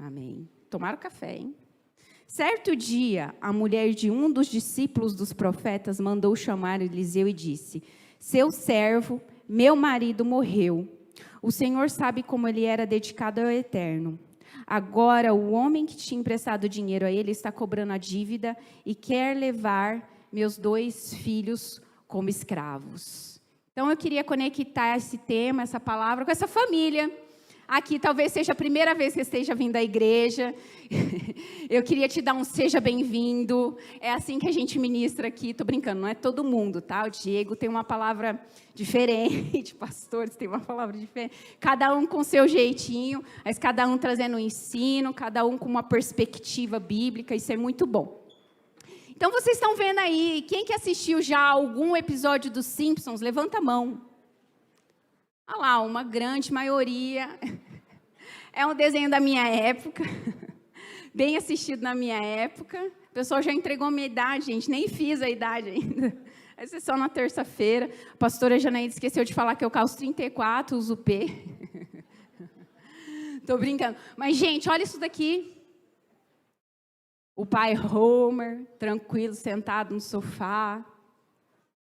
Amém. Tomaram café, hein? Certo dia, a mulher de um dos discípulos dos profetas mandou chamar Eliseu e disse: seu servo, meu marido, morreu. O Senhor sabe como ele era dedicado ao Eterno. Agora, o homem que tinha emprestado dinheiro a ele está cobrando a dívida e quer levar meus 2 filhos como escravos. Então, eu queria conectar esse tema, essa palavra, com essa família. Aqui talvez seja a primeira vez que você esteja vindo à igreja. Eu queria te dar um seja bem-vindo. É assim que a gente ministra aqui. Estou brincando, não é todo mundo, tá? O Diego tem uma palavra diferente, pastores tem uma palavra diferente. Cada um com seu jeitinho, mas cada um trazendo um ensino, cada um com uma perspectiva bíblica. Isso é muito bom. Então, vocês estão vendo aí, quem que assistiu já algum episódio dos Simpsons? Levanta a mão. Olha lá, uma grande maioria. É um desenho da minha época, bem assistido na minha época. O pessoal já entregou a minha idade, gente, nem fiz a idade ainda. Vai ser só na terça-feira. A pastora Janaína esqueceu de falar que eu calço 34, uso P. Estou brincando. Mas, gente, olha isso daqui. O pai Homer, tranquilo, sentado no sofá.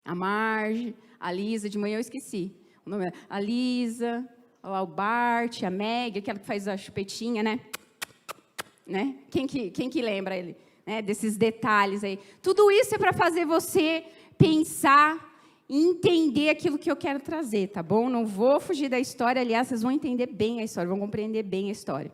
A Marge, a Lisa, de manhã eu esqueci. O nome é a Lisa, o Bart, a Meg, aquela que faz a chupetinha, né? Quem que lembra ele, né? Desses detalhes aí? Tudo isso é para fazer você pensar e entender aquilo que eu quero trazer, tá bom? Não vou fugir da história, aliás, vocês vão entender bem a história, vão compreender bem a história.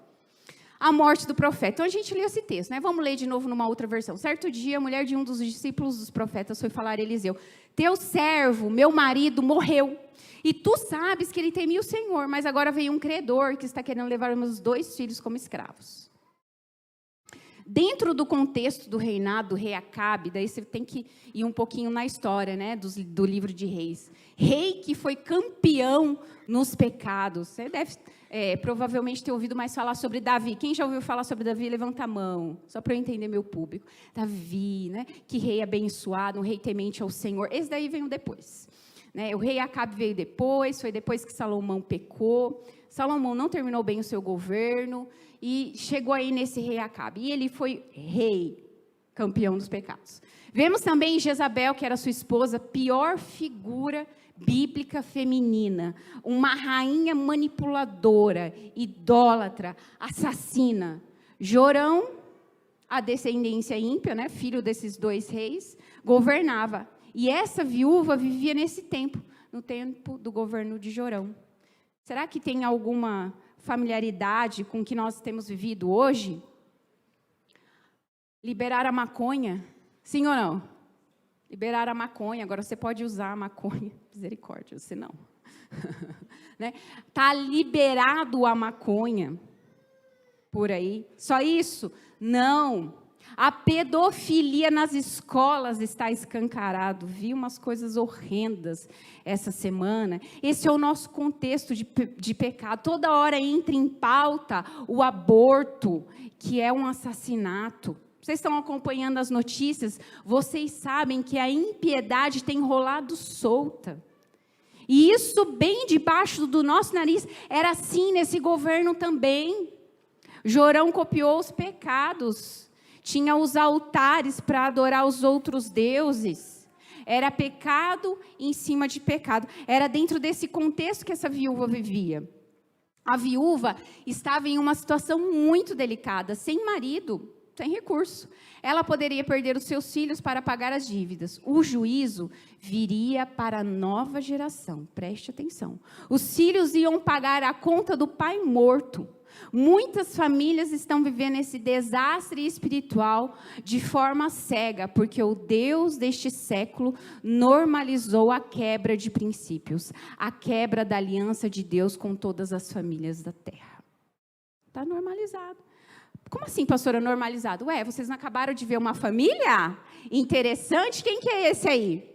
A morte do profeta. Então, a gente lê esse texto, né? Vamos ler de novo numa outra versão. Certo dia, a mulher de um dos discípulos dos profetas foi falar a Eliseu: teu servo, meu marido, morreu. E tu sabes que ele temia o Senhor, mas agora veio um credor que está querendo levar meus 2 filhos como escravos. Dentro do contexto do reinado do rei Acabe, daí você tem que ir um pouquinho na história, né, do livro de Reis. Rei que foi campeão nos pecados. Você deve provavelmente ter ouvido mais falar sobre Davi. Quem já ouviu falar sobre Davi, levanta a mão, só para eu entender meu público. Davi, né, que rei abençoado, um rei temente ao Senhor. Esse daí veio depois. O rei Acabe veio depois, foi depois que Salomão pecou. Salomão não terminou bem o seu governo e chegou aí nesse rei Acabe. E ele foi rei, campeão dos pecados. Vemos também Jezabel, que era sua esposa, pior figura bíblica feminina. Uma rainha manipuladora, idólatra, assassina. Jorão, a descendência ímpia, né, filho desses 2 reis, governava. E essa viúva vivia nesse tempo, no tempo do governo de Jorão. Será que tem alguma familiaridade com o que nós temos vivido hoje? Liberar a maconha, sim ou não? Liberar a maconha, agora você pode usar a maconha, misericórdia, você não. Né? Tá liberado a maconha por aí, só isso? Não. A pedofilia nas escolas está escancarado. Vi umas coisas horrendas essa semana. Esse é o nosso contexto de pecado. Toda hora entra em pauta o aborto, que é um assassinato. Vocês estão acompanhando as notícias? Vocês sabem que a impiedade tem rolado solta. E isso bem debaixo do nosso nariz. Era assim nesse governo também. Jorão copiou os pecados. Tinha os altares para adorar os outros deuses. Era pecado em cima de pecado. Era dentro desse contexto que essa viúva vivia. A viúva estava em uma situação muito delicada, sem marido, sem recurso. Ela poderia perder os seus filhos para pagar as dívidas. O juízo viria para a nova geração. Preste atenção. Os filhos iam pagar a conta do pai morto. Muitas famílias estão vivendo esse desastre espiritual de forma cega, porque o Deus deste século normalizou a quebra de princípios, a quebra da aliança de Deus com todas as famílias da terra. Está normalizado. Como assim, pastora, normalizado? Vocês não acabaram de ver uma família interessante? Quem que é esse aí?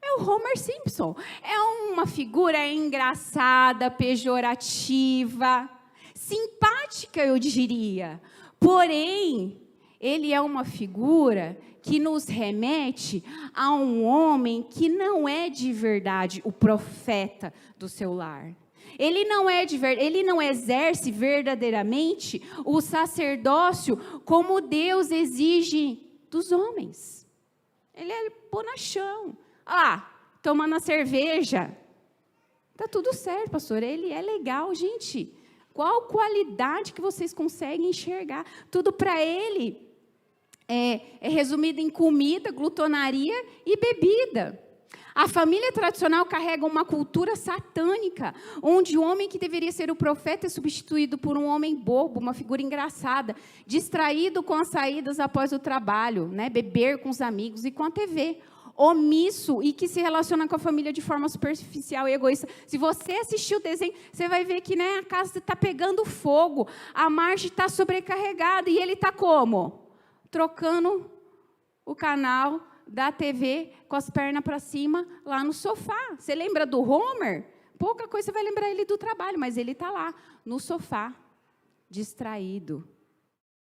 É o Homer Simpson. É uma figura engraçada, pejorativa, simpática, eu diria. Porém, ele é uma figura que nos remete a um homem que não é de verdade o profeta do seu lar. Ele não exerce verdadeiramente o sacerdócio como Deus exige dos homens. Ele é bonachão. Tomando a cerveja. Tá tudo certo, pastor. Ele é legal, gente. Qual qualidade que vocês conseguem enxergar? Tudo para ele é resumido em comida, glutonaria e bebida. A família tradicional carrega uma cultura satânica, onde o homem que deveria ser o profeta é substituído por um homem bobo, uma figura engraçada, distraído com as saídas após o trabalho, né? Beber com os amigos e com a TV. Omisso e que se relaciona com a família de forma superficial e egoísta. Se você assistir o desenho, você vai ver que, né, a casa está pegando fogo, a Marge está sobrecarregada e ele está como? Trocando o canal da TV com as pernas para cima lá no sofá. Você lembra do Homer? Pouca coisa você vai lembrar ele do trabalho, mas ele está lá no sofá, distraído,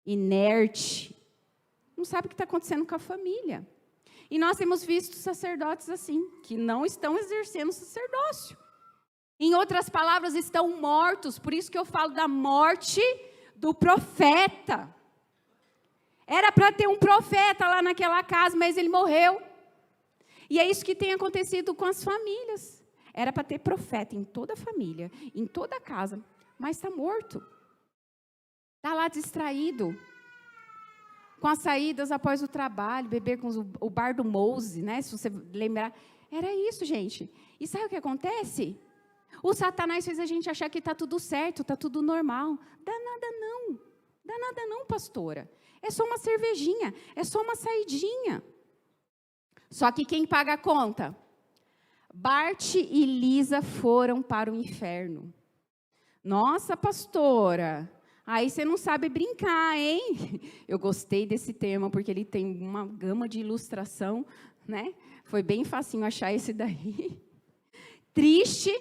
inerte, não sabe o que está acontecendo com a família. E nós temos visto sacerdotes assim, que não estão exercendo o sacerdócio. Em outras palavras, estão mortos. Por isso que eu falo da morte do profeta. Era para ter um profeta lá naquela casa, mas ele morreu. E é isso que tem acontecido com as famílias. Era para ter profeta em toda a família, em toda a casa, mas está morto. Está lá distraído. Com as saídas após o trabalho, beber com o bar do Mose, né? Se você lembrar. Era isso, gente. E sabe o que acontece? O Satanás fez a gente achar que está tudo certo, está tudo normal. Dá nada não. Dá nada não, pastora. É só uma cervejinha, é só uma saidinha. Só que quem paga a conta? Bart e Lisa foram para o inferno. Nossa, pastora, aí você não sabe brincar, hein? Eu gostei desse tema, porque ele tem uma gama de ilustração, né? Foi bem facinho achar esse daí. Triste,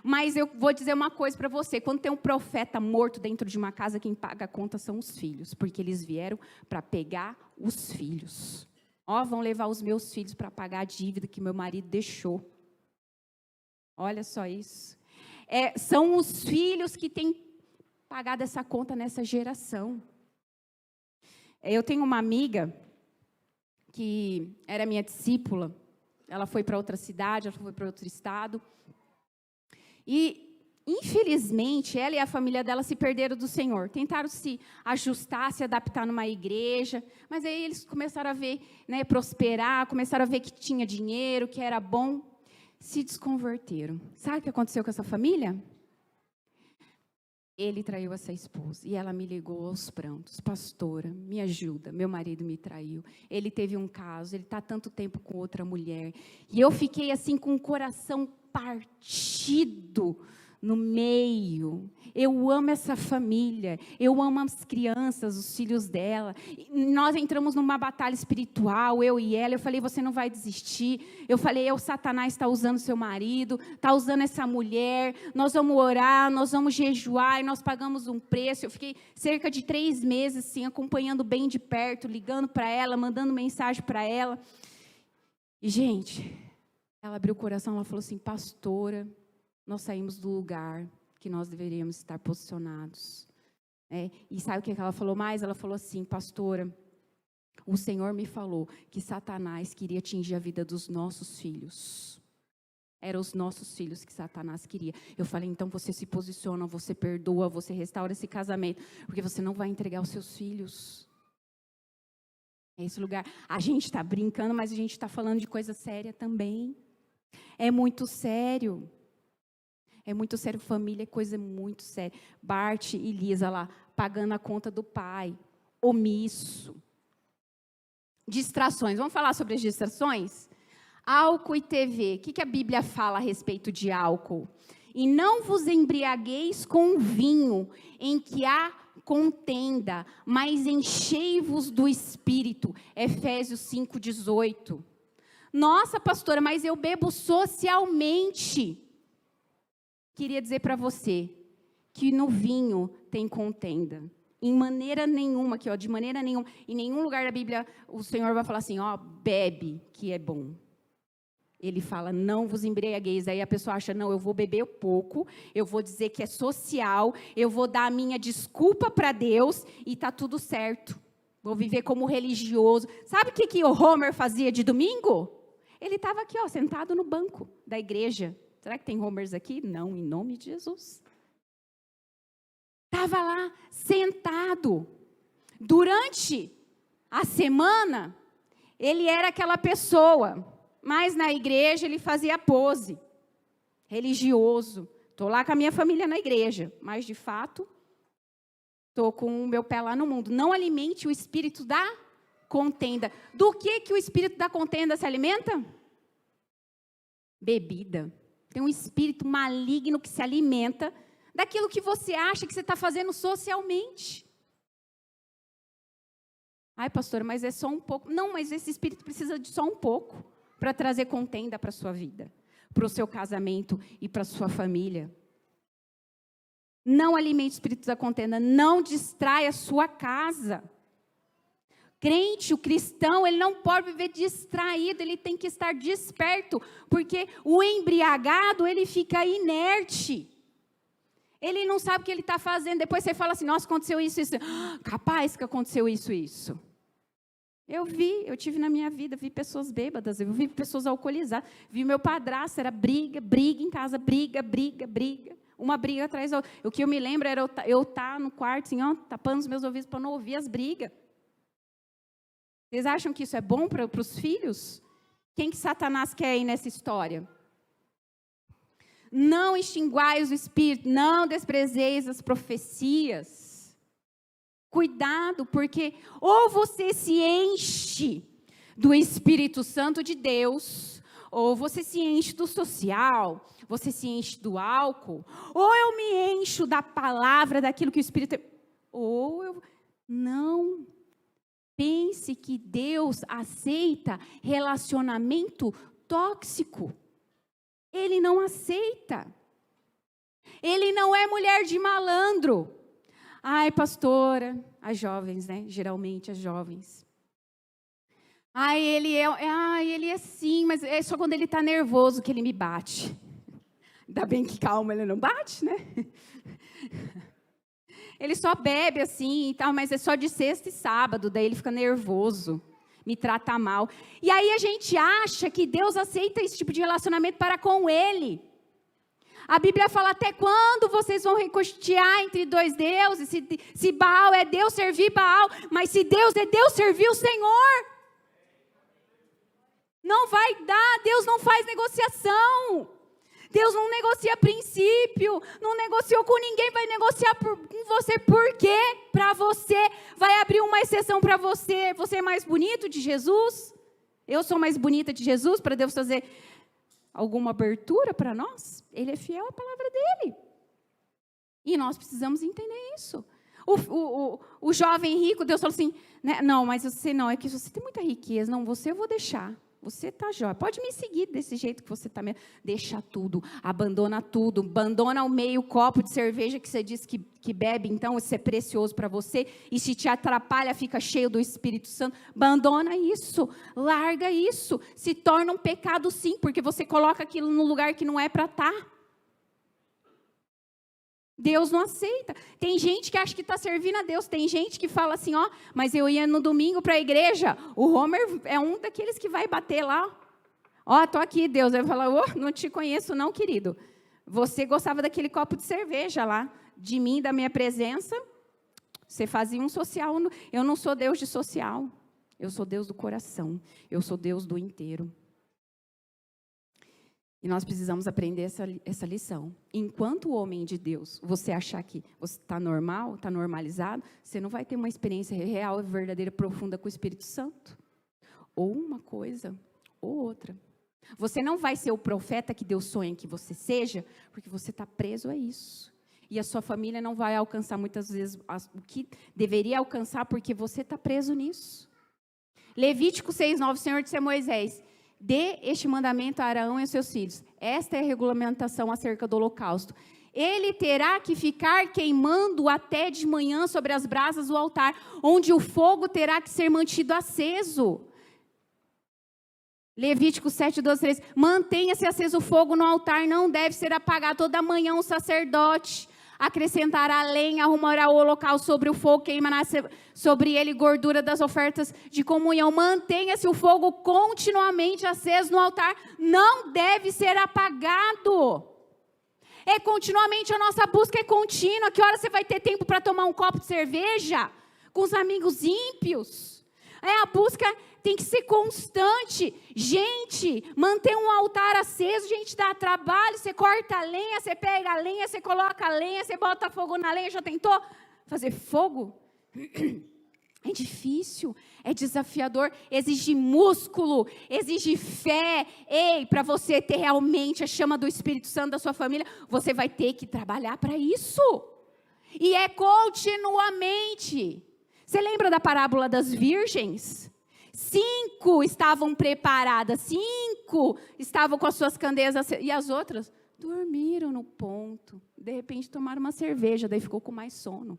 mas eu vou dizer uma coisa para você. Quando tem um profeta morto dentro de uma casa, quem paga a conta são os filhos, porque eles vieram para pegar os filhos. Vão levar os meus filhos para pagar a dívida que meu marido deixou. Olha só isso. São os filhos que têm pagado essa conta nessa geração. Eu tenho uma amiga que era minha discípula. Ela foi para outra cidade, ela foi para outro estado. E, infelizmente, ela e a família dela se perderam do Senhor. Tentaram se ajustar, se adaptar numa igreja. Mas aí eles começaram a ver, né, prosperar, começaram a ver que tinha dinheiro, que era bom. Se desconverteram. Sabe o que aconteceu com essa família? Ele traiu essa esposa. E ela me ligou aos prantos. Pastora, me ajuda. Meu marido me traiu. Ele teve um caso. Ele está há tanto tempo com outra mulher. E eu fiquei assim com o coração partido no meio. Eu amo essa família. Eu amo as crianças, os filhos dela. Nós entramos numa batalha espiritual, eu e ela. Eu falei, você não vai desistir. Eu falei, o Satanás está usando seu marido, está usando essa mulher. Nós vamos orar, nós vamos jejuar e nós pagamos um preço. Eu fiquei cerca de 3 meses assim, acompanhando bem de perto, ligando para ela, mandando mensagem para ela. E, gente, ela abriu o coração, ela falou assim, pastora, nós saímos do lugar que nós deveríamos estar posicionados. E sabe o que ela falou mais? Ela falou assim, pastora, o Senhor me falou que Satanás queria atingir a vida dos nossos filhos. Eram os nossos filhos que Satanás queria. Eu falei, então você se posiciona, você perdoa, você restaura esse casamento, porque você não vai entregar os seus filhos. É esse lugar. A gente está brincando, mas a gente está falando de coisa séria também. É muito sério. É muito sério, família é coisa muito séria. Bart e Lisa lá, pagando a conta do pai, omisso. Distrações, vamos falar sobre as distrações? Álcool e TV, o que a Bíblia fala a respeito de álcool? E não vos embriagueis com vinho, em que há contenda, mas enchei-vos do Espírito. Efésios 5:18. Nossa, pastora, mas eu bebo socialmente. Queria dizer para você que no vinho tem contenda. Em maneira nenhuma, aqui, de maneira nenhuma, em nenhum lugar da Bíblia o Senhor vai falar assim, bebe, que é bom. Ele fala, não vos embriagueis. Aí a pessoa acha, não, eu vou beber pouco, eu vou dizer que é social, eu vou dar a minha desculpa para Deus e está tudo certo. Vou viver como religioso. Sabe o que o Homer fazia de domingo? Ele estava aqui, ó, sentado no banco da igreja. Será que tem Homers aqui? Não, em nome de Jesus. Estava lá, sentado. Durante a semana, ele era aquela pessoa... Mas na igreja ele fazia pose, religioso. Estou lá com a minha família na igreja, mas de fato, estou com o meu pé lá no mundo. Não alimente o espírito da contenda. Do que o espírito da contenda se alimenta? Bebida. Tem um espírito maligno que se alimenta daquilo que você acha que você está fazendo socialmente. Ai, pastora, mas é só um pouco. Não, mas esse espírito precisa de só um pouco para trazer contenda para a sua vida, para o seu casamento e para a sua família. Não alimente o espírito da contenda, não distrai a sua casa. Crente, o cristão, ele não pode viver distraído, ele tem que estar desperto, porque o embriagado, ele fica inerte. Ele não sabe o que ele está fazendo, depois você fala assim, nossa, aconteceu isso, isso. Capaz que aconteceu isso, isso. Eu tive na minha vida, vi pessoas bêbadas, eu vi pessoas alcoolizadas, vi meu padrasto, era briga em casa, briga, uma briga atrás da outra. O que eu me lembro era eu estar no quarto, assim, ó, tapando os meus ouvidos para não ouvir as brigas. Vocês acham que isso é bom para os filhos? Quem que Satanás quer aí nessa história? Não extinguais o espírito, não desprezeis as profecias. Cuidado, porque ou você se enche do Espírito Santo de Deus, ou você se enche do social, você se enche do álcool, ou eu me encho da palavra, daquilo que o Espírito... Ou eu... Não pense que Deus aceita relacionamento tóxico. Ele não aceita. Ele não é mulher de malandro. Ai, pastora, as jovens, né? Geralmente as jovens. Ele é assim, mas é só quando ele está nervoso que ele me bate. Ainda bem que calma, ele não bate, né? Ele só bebe assim e tal, mas é só de sexta e sábado, daí ele fica nervoso, me trata mal. E aí a gente acha que Deus aceita esse tipo de relacionamento para com ele. A Bíblia fala, até quando vocês vão recostear entre dois deuses? Se Baal é Deus, servir Baal. Mas se Deus é Deus, servir o Senhor. Não vai dar, Deus não faz negociação. Deus não negocia princípio, não negociou com ninguém, vai negociar com você. Por quê? Para você, vai abrir uma exceção para você. Você é mais bonito de Jesus? Eu sou mais bonita de Jesus para Deus fazer... alguma abertura para nós? Ele é fiel à palavra dele. E nós precisamos entender isso. O jovem rico, Deus falou assim, né, não, mas você não, é que você tem muita riqueza, não, você eu vou deixar. Você está jóia, pode me seguir desse jeito que você está mesmo. Deixa tudo, abandona o meio copo de cerveja que você diz que bebe, então isso é precioso para você, e se te atrapalha, fica cheio do Espírito Santo, abandona isso, larga isso, se torna um pecado sim, porque você coloca aquilo no lugar que não é para estar. Deus não aceita. Tem gente que acha que está servindo a Deus. Tem gente que fala assim, ó, mas eu ia no domingo para a igreja. O Homer é um daqueles que vai bater lá. Ó, estou aqui, Deus. Vai falar, não te conheço não, querido. Você gostava daquele copo de cerveja lá, de mim, da minha presença. Você fazia um social. Eu não sou Deus de social. Eu sou Deus do coração. Eu sou Deus do inteiro. E nós precisamos aprender essa lição. Enquanto o homem de Deus, você achar que você está normal, está normalizado, você não vai ter uma experiência real, verdadeira, profunda com o Espírito Santo. Ou uma coisa, ou outra. Você não vai ser o profeta que Deus sonha que você seja, porque você está preso a isso. E a sua família não vai alcançar muitas vezes o que deveria alcançar, porque você está preso nisso. Levítico 6:9, o Senhor disse a Moisés: dê este mandamento a Arão e aos seus filhos. Esta é a regulamentação acerca do holocausto. Ele terá que ficar queimando até de manhã sobre as brasas do altar, onde o fogo terá que ser mantido aceso. Levítico 7, 12, 13. Mantenha-se aceso o fogo no altar, não deve ser apagado. Toda manhã o sacerdote acrescentará lenha, arrumará o holocausto sobre o fogo, queimará sobre ele gordura das ofertas de comunhão. Mantenha-se o fogo continuamente aceso no altar, não deve ser apagado. É continuamente, a nossa busca é contínua. Que hora você vai ter tempo para tomar um copo de cerveja com os amigos ímpios? A busca tem que ser constante. Gente, manter um altar aceso, gente, dá trabalho. Você corta a lenha, você pega a lenha, você coloca a lenha, você bota fogo na lenha. Já tentou fazer fogo? É difícil, é desafiador, exige músculo, exige fé. Ei, para você ter realmente a chama do Espírito Santo da sua família, você vai ter que trabalhar para isso. E é continuamente. Você lembra da parábola das virgens? 5 estavam preparadas, 5 estavam com as suas candeias, e as outras dormiram no ponto. De repente tomaram uma cerveja, daí ficou com mais sono.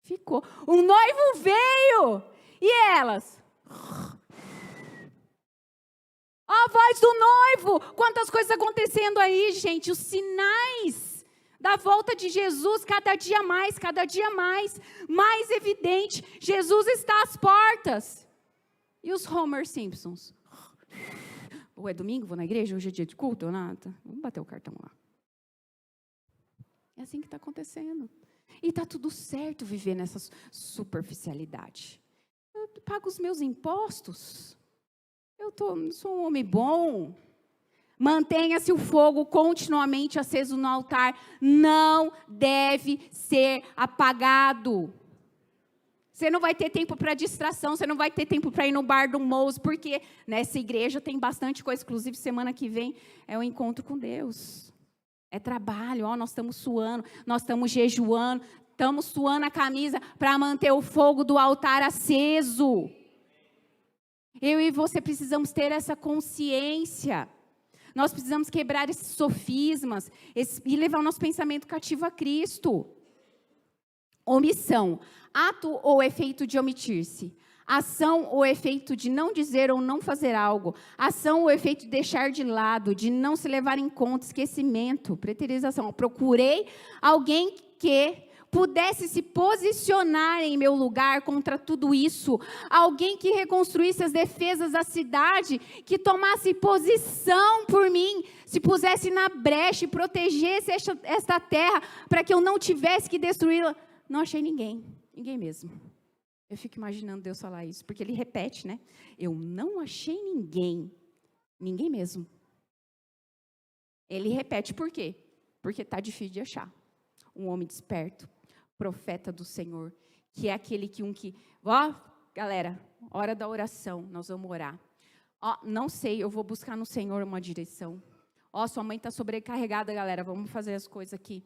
Ficou. O noivo veio. E elas? A voz do noivo. Quantas coisas acontecendo aí, gente. Os sinais da volta de Jesus, cada dia mais evidente. Jesus está às portas. E os Homer Simpsons? Ou é domingo, vou na igreja, hoje é dia de culto, ou nada? Vamos bater o cartão lá. É assim que está acontecendo. E está tudo certo viver nessa superficialidade. Eu pago os meus impostos. Sou um homem bom. Mantenha-se o fogo continuamente aceso no altar. Não deve ser apagado. Você não vai ter tempo para distração. Você não vai ter tempo para ir no bar do Mouse. Porque nessa igreja tem bastante coisa. Inclusive, semana que vem é o encontro com Deus. É trabalho, nós estamos suando, nós estamos jejuando, estamos suando a camisa para manter o fogo do altar aceso. Eu e você precisamos ter essa consciência. Nós precisamos quebrar esses sofismas e levar o nosso pensamento cativo a Cristo. Omissão, ato ou efeito de omitir-se. Ação ou efeito de não dizer ou não fazer algo. Ação ou efeito de deixar de lado, de não se levar em conta, esquecimento, preterização. Procurei alguém que pudesse se posicionar em meu lugar contra tudo isso. Alguém que reconstruísse as defesas da cidade, que tomasse posição por mim, se pusesse na brecha e protegesse esta terra para que eu não tivesse que destruí-la. Não achei ninguém mesmo. Eu fico imaginando Deus falar isso, porque Ele repete, né? Eu não achei ninguém mesmo. Ele repete, por quê? Porque está difícil de achar. Um homem desperto, profeta do Senhor, que é aquele que galera, hora da oração, nós vamos orar. Não sei, eu vou buscar no Senhor uma direção. Sua mãe está sobrecarregada, galera, vamos fazer as coisas aqui.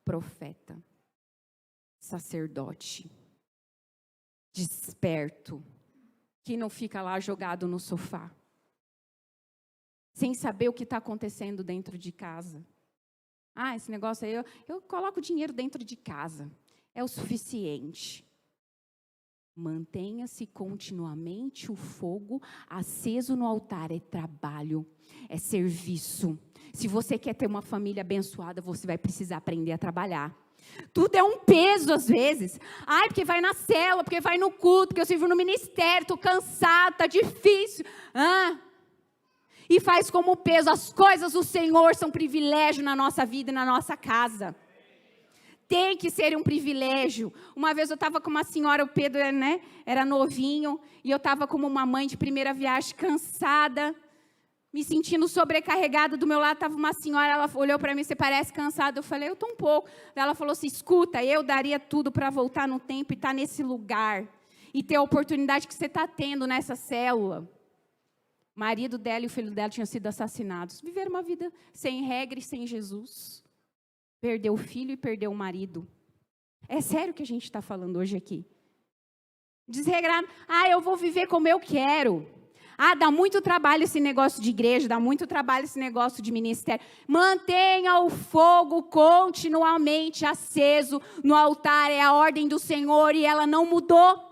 Profeta. Sacerdote, desperto, que não fica lá jogado no sofá, sem saber o que está acontecendo dentro de casa. Esse negócio aí, eu coloco dinheiro dentro de casa, é o suficiente. Mantenha-se continuamente o fogo aceso no altar, é trabalho, é serviço. Se você quer ter uma família abençoada, você vai precisar aprender a trabalhar. Tudo é um peso às vezes. Porque vai na célula, porque vai no culto, porque eu sirvo no ministério, estou cansado, está difícil. E faz como peso. As coisas do Senhor são privilégio na nossa vida e na nossa casa. Tem que ser um privilégio. Uma vez eu estava com uma senhora, o Pedro era novinho, e eu estava como uma mãe de primeira viagem, cansada, me sentindo sobrecarregada. Do meu lado estava uma senhora, ela olhou para mim, você parece cansada. Eu falei, eu estou um pouco. Ela falou assim, escuta, eu daria tudo para voltar no tempo e estar nesse lugar. E ter a oportunidade que você está tendo nessa célula. O marido dela e o filho dela tinham sido assassinados. Viveram uma vida sem regra e sem Jesus. Perdeu o filho e perdeu o marido. É sério que a gente está falando hoje aqui. Desregrado. Eu vou viver como eu quero. Dá muito trabalho esse negócio de igreja, dá muito trabalho esse negócio de ministério. Mantenha o fogo continuamente aceso no altar, é a ordem do Senhor e ela não mudou.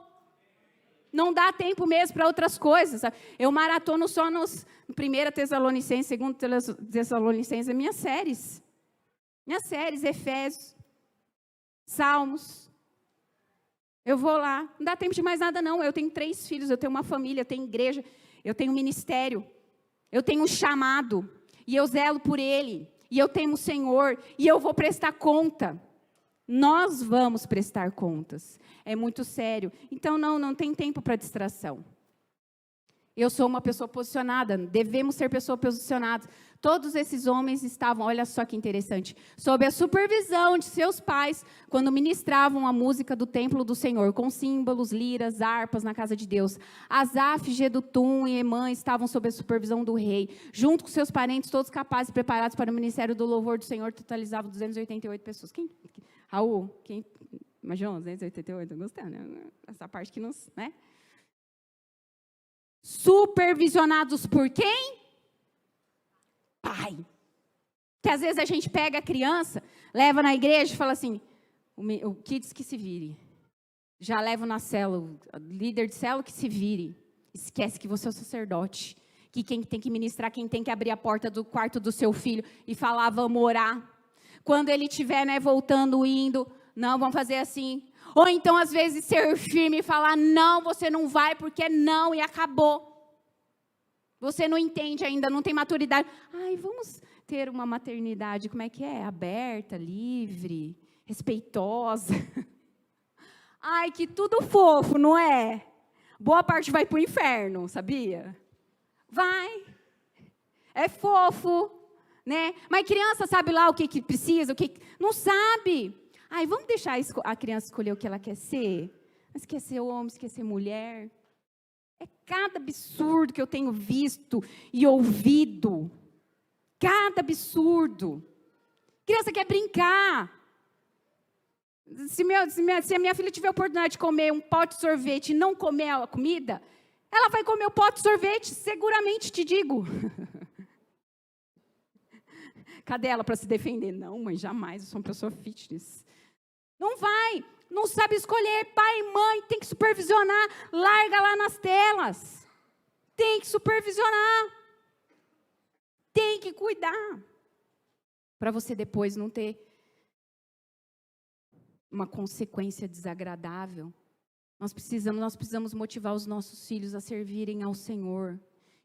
Não dá tempo mesmo para outras coisas. Eu maratono só nos 1 Tessalonicenses, 2 Tessalonicenses, minhas séries. Minhas séries, Efésios, Salmos. Eu vou lá. Não dá tempo de mais nada, não. Eu tenho 3 filhos, eu tenho uma família, eu tenho igreja, eu tenho ministério, eu tenho um chamado, e eu zelo por ele, e eu temo o Senhor, e eu vou prestar conta. Nós vamos prestar contas. É muito sério. Então, não tem tempo para distração. Eu sou uma pessoa posicionada, devemos ser pessoas posicionadas. Todos esses homens estavam, olha só que interessante, sob a supervisão de seus pais, quando ministravam a música do templo do Senhor, com símbolos, liras, harpas na casa de Deus. Asaf, Gedutum e Emã estavam sob a supervisão do rei, junto com seus parentes, todos capazes e preparados para o ministério do louvor do Senhor, totalizavam 288 pessoas. Raul, imaginou, 288, gostei, né? Essa parte que nos, né? Supervisionados por quem? Pai. Que às vezes a gente pega a criança, leva na igreja e fala assim, o kids que se vire. Já leva na célula, o líder de célula que se vire. Esquece que você é o sacerdote. Que quem tem que ministrar, quem tem que abrir a porta do quarto do seu filho e falar, vamos orar. Quando ele estiver, né, voltando, indo, não, vamos fazer assim. Ou então, às vezes, ser firme e falar, não, você não vai, porque não, e acabou. Você não entende ainda, não tem maturidade. Ai, vamos ter uma maternidade, como é que é? Aberta, livre, respeitosa. Ai, que tudo fofo, não é? Boa parte vai para o inferno, sabia? Vai. É fofo, né? Mas criança sabe lá o que precisa, o que... Não sabe. Ai, vamos deixar a criança escolher o que ela quer ser? Mas quer ser homem, quer ser mulher? É cada absurdo que eu tenho visto e ouvido. Cada absurdo. Criança quer brincar. Se a minha filha tiver a oportunidade de comer um pote de sorvete e não comer a comida, ela vai comer o pote de sorvete, seguramente te digo. Cadê ela para se defender? Não, mãe, jamais, eu sou uma pessoa fitness. Não vai, não sabe escolher, pai e mãe, tem que supervisionar, larga lá nas telas. Tem que supervisionar. Tem que cuidar. Para você depois não ter uma consequência desagradável. Nós precisamos motivar os nossos filhos a servirem ao Senhor.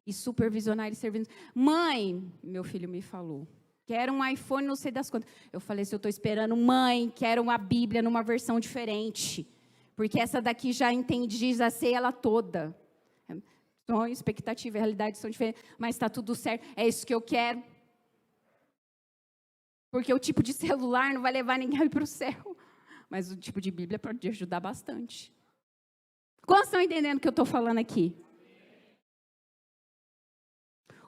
E supervisionar eles servindo. Mãe, meu filho me falou, quero um iPhone, não sei das quantas. Eu falei, se eu estou esperando, mãe, quero uma Bíblia numa versão diferente. Porque essa daqui já entendi, já sei ela toda. Sonho, expectativa e realidade são diferentes, mas está tudo certo, é isso que eu quero. Porque o tipo de celular não vai levar ninguém para o céu. Mas o tipo de Bíblia pode ajudar bastante. Quantos estão entendendo o que eu estou falando aqui?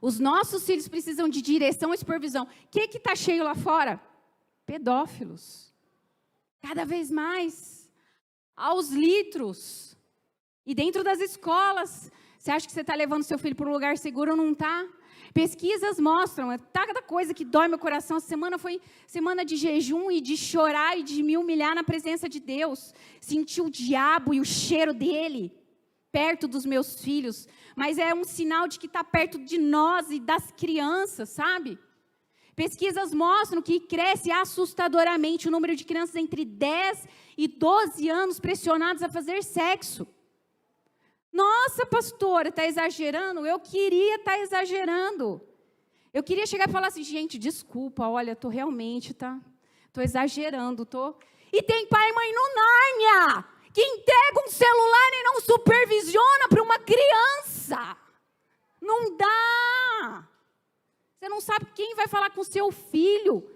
Os nossos filhos precisam de direção e supervisão. O que está cheio lá fora? Pedófilos. Cada vez mais. Aos litros. E dentro das escolas. Você acha que você está levando seu filho para um lugar seguro ou não está? Pesquisas mostram, cada coisa que dói meu coração. Essa semana foi semana de jejum e de chorar e de me humilhar na presença de Deus. Sentir o diabo e o cheiro dele perto dos meus filhos. Mas é um sinal de que está perto de nós e das crianças, sabe? Pesquisas mostram que cresce assustadoramente o número de crianças entre 10 e 12 anos pressionadas a fazer sexo. Nossa, pastora, está exagerando? Eu queria estar exagerando. Eu queria chegar e falar assim, gente, desculpa, olha, estou realmente, estou exagerando, E tem pai e mãe no Nárnia, que entrega um celular e não supervisiona para uma criança. Não dá. Você não sabe quem vai falar com o seu filho.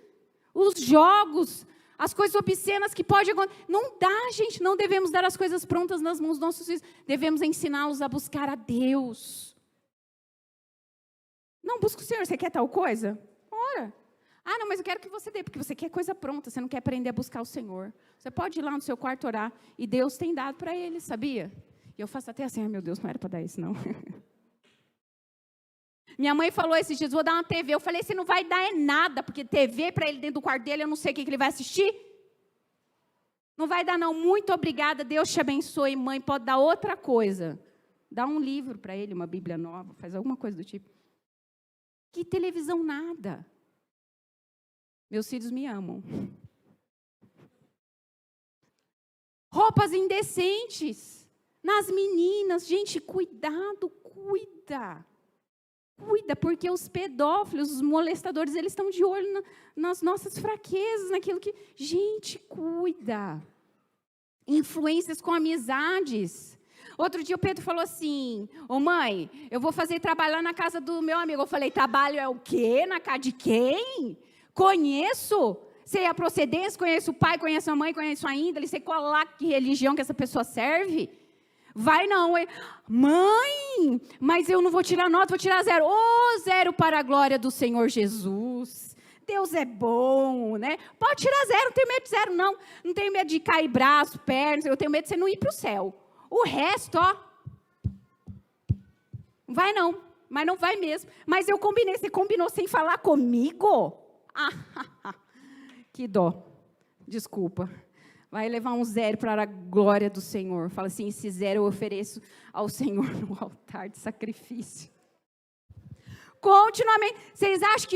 Os jogos, as coisas obscenas que podem acontecer. Não dá, gente. Não devemos dar as coisas prontas nas mãos dos nossos filhos. Devemos ensiná-los a buscar a Deus. Não, busca o Senhor. Você quer tal coisa? Ora. Ah, não, mas eu quero que você dê, porque você quer coisa pronta. Você não quer aprender a buscar o Senhor. Você pode ir lá no seu quarto orar. E Deus tem dado para ele, sabia? E eu faço até assim, ai meu Deus, não era para dar isso, não. Minha mãe falou esses dias, vou dar uma TV. Eu falei, você não vai dar nada, porque TV para ele dentro do quarto dele, eu não sei o que ele vai assistir. Não vai dar não, muito obrigada, Deus te abençoe, mãe, pode dar outra coisa. Dá um livro para ele, uma Bíblia nova, faz alguma coisa do tipo. Que televisão nada. Meus filhos me amam. Roupas indecentes nas meninas. Gente, cuidado, cuida. Cuida, porque os pedófilos, os molestadores, eles estão de olho nas nossas fraquezas, naquilo que... Gente, cuida. Influências com amizades. Outro dia o Pedro falou assim, ô mãe, eu vou fazer trabalhar na casa do meu amigo. Eu falei, trabalho é o quê? Na casa de quem? Conheço. Sei a procedência, conheço o pai, conheço a mãe, conheço a índole, sei qual lá que religião que essa pessoa serve. Vai não, mãe, mas eu não vou tirar nota, vou tirar 0. Ô, 0 para a glória do Senhor Jesus. Deus é bom, né? Pode tirar 0, não tenho medo de 0, não. Não tenho medo de cair braço, pernas, eu tenho medo de você não ir para o céu. O resto, ó, vai não, mas não vai mesmo. Mas eu combinei, você combinou sem falar comigo? Que dó, desculpa. Vai levar um 0 para a glória do Senhor. Fala assim, esse 0 eu ofereço ao Senhor no altar de sacrifício. Continuamente, vocês acham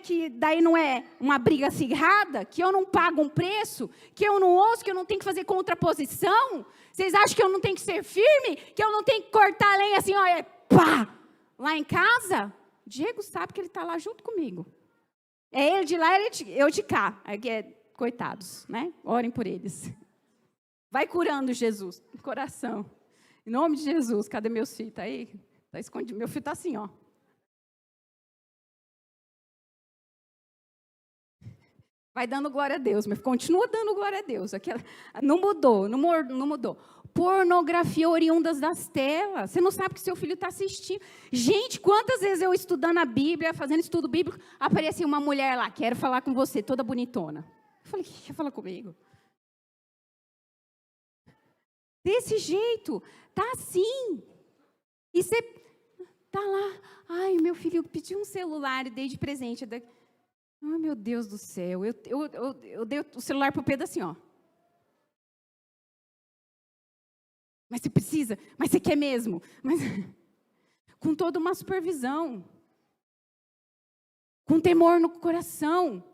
que daí não é uma briga acirrada? Que eu não pago um preço? Que eu não ouço? Que eu não tenho que fazer contraposição? Vocês acham que eu não tenho que ser firme? Que eu não tenho que cortar a lenha assim, ó, pá! Lá em casa? Diego sabe que ele está lá junto comigo. É ele de lá, eu de cá. Coitados, né? Orem por eles. Vai curando, Jesus, no coração. Em nome de Jesus, cadê meus filhos? Está aí? Está escondido. Meu filho está assim, ó. Vai dando glória a Deus, mas continua dando glória a Deus. Não mudou, não mudou. Pornografia oriundas das telas. Você não sabe que seu filho está assistindo. Gente, quantas vezes eu estudando a Bíblia, fazendo estudo bíblico, aparecia uma mulher lá, quero falar com você, toda bonitona. Eu falei, o que quer falar comigo? Desse jeito, tá assim. E você tá lá, ai, meu filho pediu um celular e dei de presente. Ai, meu Deus do céu, eu dei o celular pro Pedro assim, ó. Mas você precisa? Mas você quer mesmo? Mas... Com toda uma supervisão. Com temor no coração.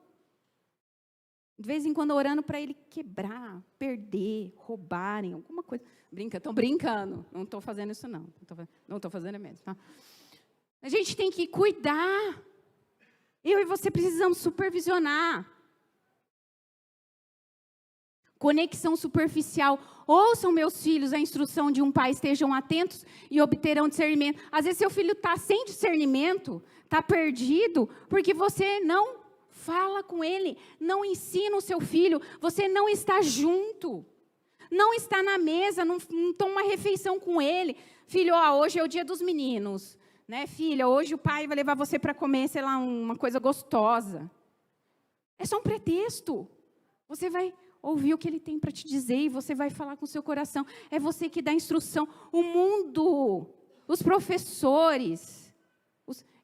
De vez em quando orando para ele quebrar, perder, roubarem, alguma coisa. Estão brincando. Não estou fazendo isso, não. Não estou fazendo mesmo. Tá? A gente tem que cuidar. Eu e você precisamos supervisionar. Conexão superficial. Ouçam, meus filhos, a instrução de um pai, estejam atentos e obterão discernimento. Às vezes seu filho está sem discernimento, está perdido, porque você não fala com ele, não ensina o seu filho, você não está junto, não está na mesa, não toma uma refeição com ele. Filho, ó, hoje é o dia dos meninos, né, filha? Hoje o pai vai levar você para comer, sei lá, uma coisa gostosa. É só um pretexto. Você vai ouvir o que ele tem para te dizer e você vai falar com o seu coração. É você que dá instrução. O mundo, os professores...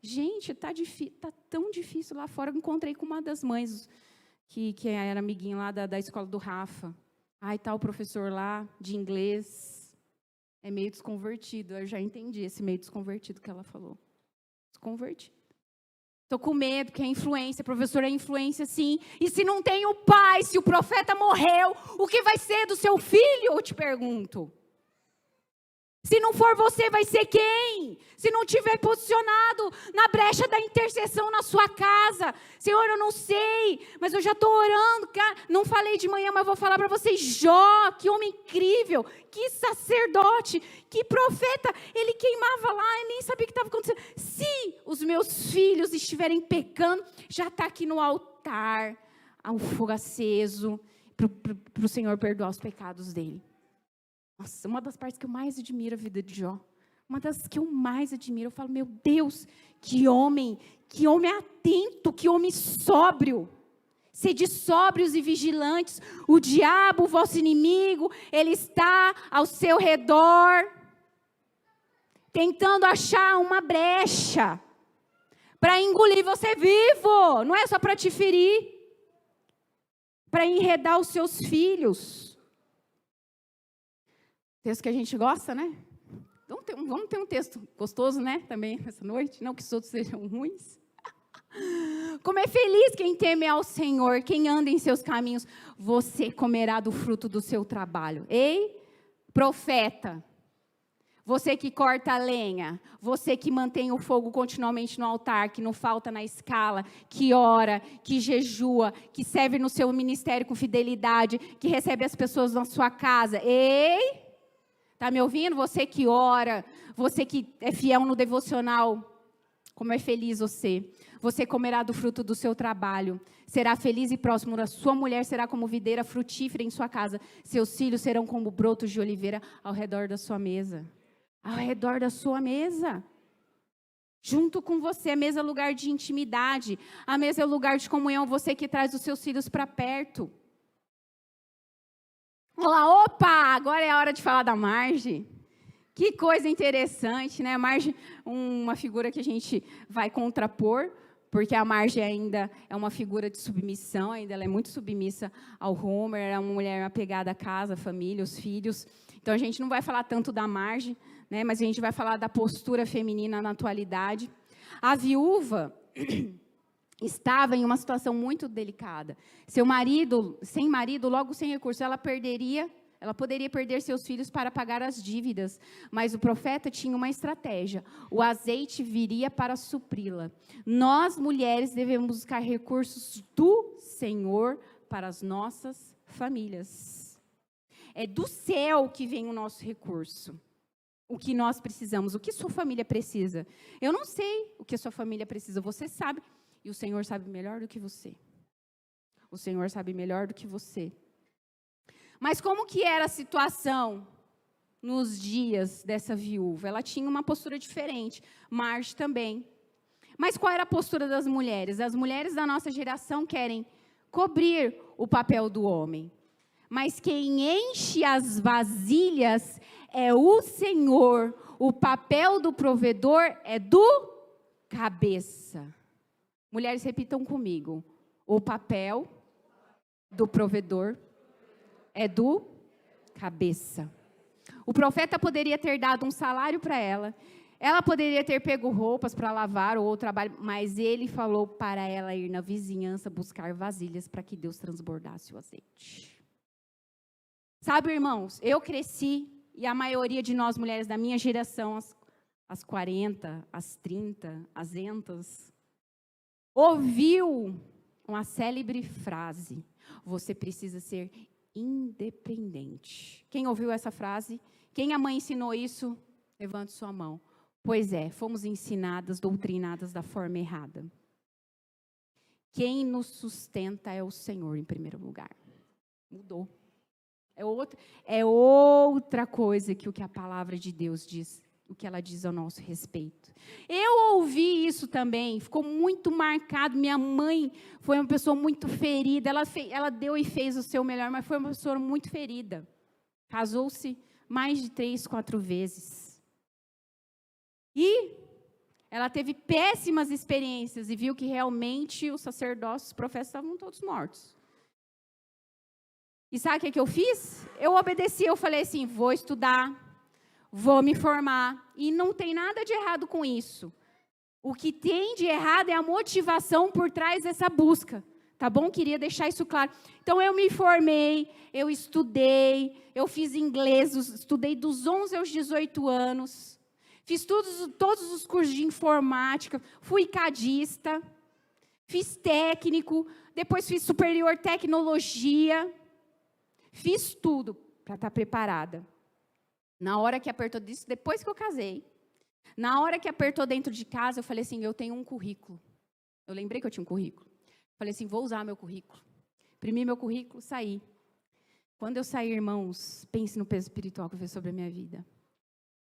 Gente, está tão difícil lá fora. Eu encontrei com uma das mães, que era amiguinha lá da escola do Rafa. Ai, tá o professor lá, de inglês, é meio desconvertido. Eu já entendi esse meio desconvertido que ela falou. Desconvertido. Estou com medo, que é influência. Professor é influência, sim. E se não tem o pai, se o profeta morreu, o que vai ser do seu filho, eu te pergunto? Se não for você, vai ser quem? Se não tiver posicionado na brecha da intercessão na sua casa. Senhor, eu não sei, mas eu já estou orando. Cara, não falei de manhã, mas vou falar para vocês. Jó, que homem incrível, que sacerdote, que profeta. Ele queimava lá e nem sabia o que estava acontecendo. Se os meus filhos estiverem pecando, já está aqui no altar, o fogo aceso, para o Senhor perdoar os pecados dele. Nossa, uma das partes que eu mais admiro a vida de Jó. Uma das que eu mais admiro. Eu falo, meu Deus, que homem atento, que homem sóbrio. Sede sóbrios e vigilantes. O diabo, o vosso inimigo, ele está ao seu redor, tentando achar uma brecha para engolir você vivo. Não é só para te ferir. para enredar os seus filhos. Texto que a gente gosta, né? Vamos ter um texto gostoso, né? Também essa noite. Não que os outros sejam ruins. Como é feliz quem teme ao Senhor, quem anda em seus caminhos. Você comerá do fruto do seu trabalho. Ei, profeta. Você que corta a lenha, você que mantém o fogo continuamente no altar, que não falta na escala, que ora, que jejua, que serve no seu ministério com fidelidade, que recebe as pessoas na sua casa. Ei, tá me ouvindo? Você que ora, você que é fiel no devocional, como é feliz você. Você comerá do fruto do seu trabalho, será feliz e próximo. A sua mulher será como videira frutífera em sua casa, seus filhos serão como brotos de oliveira ao redor da sua mesa. Ao redor da sua mesa, junto com você, a mesa é lugar de intimidade, a mesa é o lugar de comunhão, você que traz os seus filhos para perto. Olá, opa, agora é a hora de falar da Marge. Que coisa interessante, né? A Marge, uma figura que a gente vai contrapor, porque a Marge ainda é uma figura de submissão, ainda ela é muito submissa ao Homer, é uma mulher apegada à casa, à família, os filhos. Então, a gente não vai falar tanto da Marge, né, mas a gente vai falar da postura feminina na atualidade. A viúva estava em uma situação muito delicada. Seu marido, sem marido, logo sem recurso, ela poderia perder seus filhos para pagar as dívidas, mas o profeta tinha uma estratégia. O azeite viria para supri-la. Nós, mulheres, devemos buscar recursos do Senhor para as nossas famílias. É do céu que vem o nosso recurso. O que nós precisamos, o que sua família precisa. Eu não sei o que sua família precisa, você sabe, e o Senhor sabe melhor do que você. O Senhor sabe melhor do que você. Mas como que era a situação nos dias dessa viúva? Ela tinha uma postura diferente, Marge também. Mas qual era a postura das mulheres? As mulheres da nossa geração querem cobrir o papel do homem. Mas quem enche as vasilhas é o Senhor. O papel do provedor é do cabeça. Mulheres, repitam comigo. O papel do provedor é do cabeça. O profeta poderia ter dado um salário para ela. Ela poderia ter pego roupas para lavar ou trabalho, mas ele falou para ela ir na vizinhança buscar vasilhas para que Deus transbordasse o azeite. Sabe, irmãos, eu cresci, e a maioria de nós mulheres da minha geração, as 40, as 30, as entas, ouviu uma célebre frase: você precisa ser independente. Quem ouviu essa frase? Quem a mãe ensinou isso? Levante sua mão. Pois é, fomos ensinadas, doutrinadas da forma errada. Quem nos sustenta é o Senhor em primeiro lugar. Mudou. É outra coisa que o que a palavra de Deus diz, o que ela diz ao nosso respeito. Eu ouvi isso também, ficou muito marcado. Minha mãe foi uma pessoa muito ferida, ela deu e fez o seu melhor, mas foi uma pessoa muito ferida. Casou-se mais de 3, 4 vezes. E ela teve péssimas experiências e viu que realmente os sacerdotes, os profetas estavam todos mortos. E sabe o que eu fiz? Eu obedeci, eu falei assim, vou estudar, vou me formar. E não tem nada de errado com isso. O que tem de errado é a motivação por trás dessa busca. Tá bom? Queria deixar isso claro. Então, eu me formei, eu estudei, eu fiz inglês, estudei dos 11 aos 18 anos. Fiz todos os cursos de informática, fui cadista, fiz técnico, depois fiz superior tecnologia. Fiz tudo para estar preparada. Na hora que apertou disso, depois que eu casei, na hora que apertou dentro de casa, eu falei assim, eu tenho um currículo. Eu lembrei que eu tinha um currículo. Falei assim, vou usar meu currículo. Imprimi meu currículo, saí. Quando eu saí, irmãos, pense no peso espiritual que veio sobre a minha vida.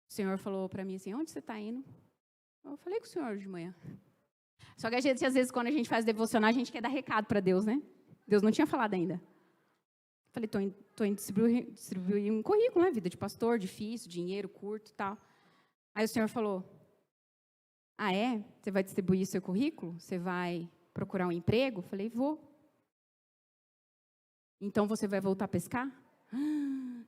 O Senhor falou para mim assim, onde você está indo? Eu falei com o Senhor de manhã. Só que a gente, às vezes, quando a gente faz devocional, a gente quer dar recado para Deus, né? Deus não tinha falado ainda. Falei, estou indo distribuir um currículo, né? Vida de pastor, difícil, dinheiro curto e tal. Aí o Senhor falou, ah, é? Você vai distribuir seu currículo? Você vai procurar um emprego? Falei, vou. Então você vai voltar a pescar?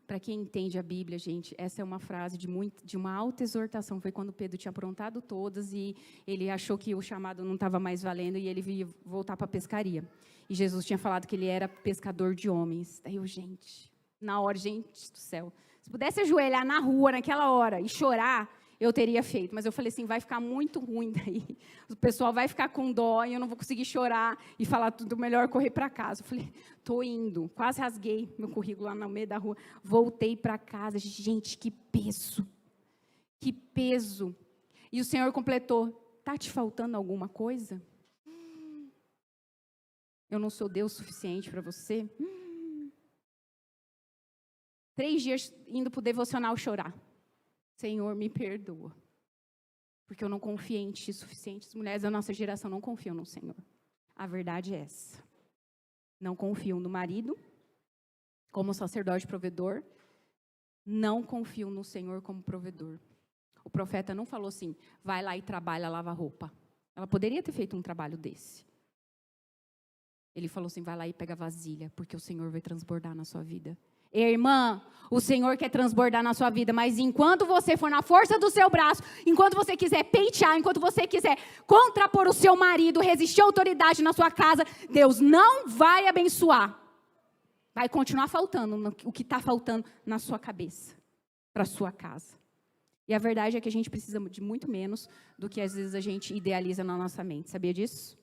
Para quem entende a Bíblia, gente, essa é uma frase de uma alta exortação. Foi quando Pedro tinha aprontado todas e ele achou que o chamado não estava mais valendo e ele ia voltar para a pescaria. E Jesus tinha falado que ele era pescador de homens. Daí eu, gente, na hora, gente do céu, se pudesse ajoelhar na rua naquela hora e chorar, eu teria feito. Mas eu falei assim, vai ficar muito ruim daí. O pessoal vai ficar com dó e eu não vou conseguir chorar e falar tudo melhor correr para casa. Eu falei, estou indo. Quase rasguei meu currículo lá no meio da rua. Voltei para casa. Gente, que peso. Que peso. E o Senhor completou, está te faltando alguma coisa? Eu não sou Deus suficiente para você? 3 dias indo para o devocional chorar. Senhor, me perdoa, porque eu não confiei em Ti o suficiente. As mulheres da nossa geração não confiam no Senhor. A verdade é essa. Não confiam no marido, como sacerdote provedor. Não confiam no Senhor como provedor. O profeta não falou assim, vai lá e trabalha, lava roupa. Ela poderia ter feito um trabalho desse. Ele falou assim, vai lá e pega vasilha, porque o Senhor vai transbordar na sua vida. Irmã, o Senhor quer transbordar na sua vida, mas enquanto você for na força do seu braço, enquanto você quiser peitear, enquanto você quiser contrapor o seu marido, resistir à autoridade na sua casa, Deus não vai abençoar. Vai continuar faltando o que está faltando na sua cabeça, para a sua casa. E a verdade é que a gente precisa de muito menos do que às vezes a gente idealiza na nossa mente. Sabia disso?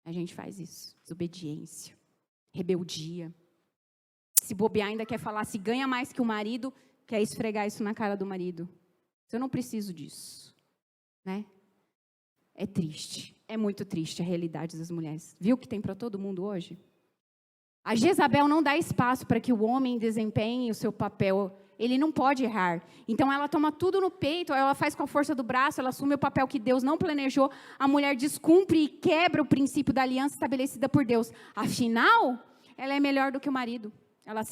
A gente faz isso. Desobediência, rebeldia. Se bobear, ainda quer falar, se ganha mais que o marido, quer esfregar isso na cara do marido. Eu não preciso disso, né? É triste, é muito triste a realidade das mulheres. Viu o que tem para todo mundo hoje? A Jezabel não dá espaço para que o homem desempenhe o seu papel. Ele não pode errar. Então, ela toma tudo no peito, ela faz com a força do braço, ela assume o papel que Deus não planejou. A mulher descumpre e quebra o princípio da aliança estabelecida por Deus. Afinal, ela é melhor do que o marido. Ela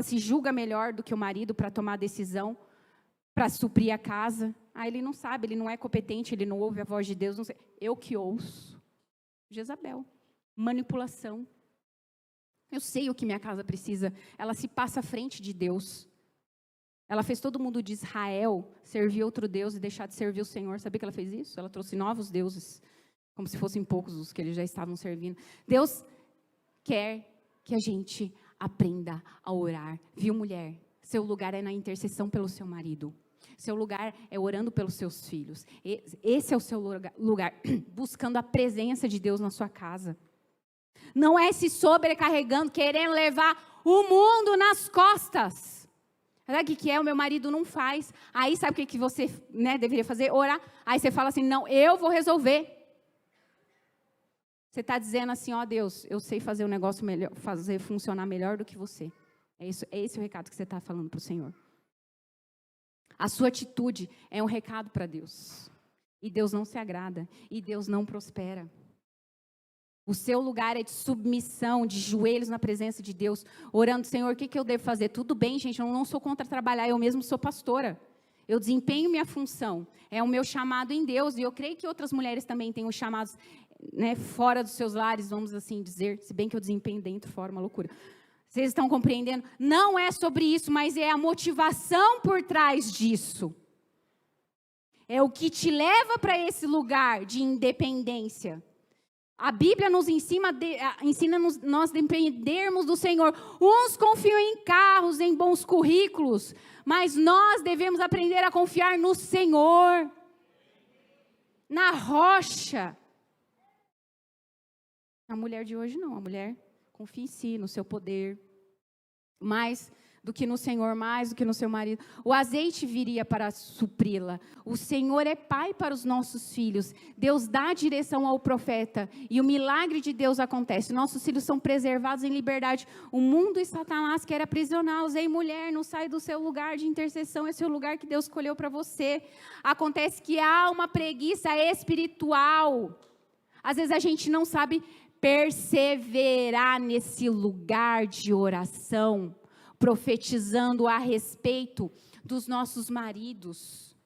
se julga melhor do que o marido para tomar a decisão, para suprir a casa. Ele não sabe, ele não é competente, ele não ouve a voz de Deus. Não sei. Eu que ouço. Jezabel. Manipulação. Eu sei o que minha casa precisa. Ela se passa à frente de Deus. Ela fez todo mundo de Israel servir outro Deus e deixar de servir o Senhor. Sabia que ela fez isso? Ela trouxe novos deuses, como se fossem poucos os que eles já estavam servindo. Deus quer que a gente aprenda a orar. Viu, mulher? Seu lugar é na intercessão pelo seu marido. Seu lugar é orando pelos seus filhos. Esse é o seu lugar, buscando a presença de Deus na sua casa. Não é se sobrecarregando, querendo levar o mundo nas costas. Sabe o que é? O meu marido não faz. Aí sabe o que você deveria fazer? Orar. Aí você fala assim, não, eu vou resolver. Você está dizendo assim, ó Deus, eu sei fazer o negócio melhor, fazer funcionar melhor do que você. É esse o recado que você está falando para o Senhor. A sua atitude é um recado para Deus. E Deus não se agrada. E Deus não prospera. O seu lugar é de submissão, de joelhos na presença de Deus, orando, Senhor, o que eu devo fazer? Tudo bem, gente, eu não sou contra trabalhar, eu mesmo sou pastora. Eu desempenho minha função, é o meu chamado em Deus, e eu creio que outras mulheres também têm os chamados fora dos seus lares, vamos assim dizer, se bem que eu desempenho dentro, fora, uma loucura. Vocês estão compreendendo? Não é sobre isso, mas é a motivação por trás disso. É o que te leva para esse lugar de independência. A Bíblia nos ensina nós dependermos do Senhor. Uns confiam em carros, em bons currículos, mas nós devemos aprender a confiar no Senhor, na rocha. A mulher de hoje não, a mulher confia em si, no seu poder, mais do que no Senhor, mais do que no seu marido. O azeite viria para supri-la. O Senhor é pai para os nossos filhos. Deus dá direção ao profeta e o milagre de Deus acontece. Nossos filhos são preservados em liberdade. O mundo e Satanás quer aprisioná-los. Ei, mulher, não sai do seu lugar de intercessão. Esse é o lugar que Deus escolheu para você. Acontece que há uma preguiça espiritual. Às vezes a gente não sabe perseverar nesse lugar de oração, profetizando a respeito dos nossos maridos,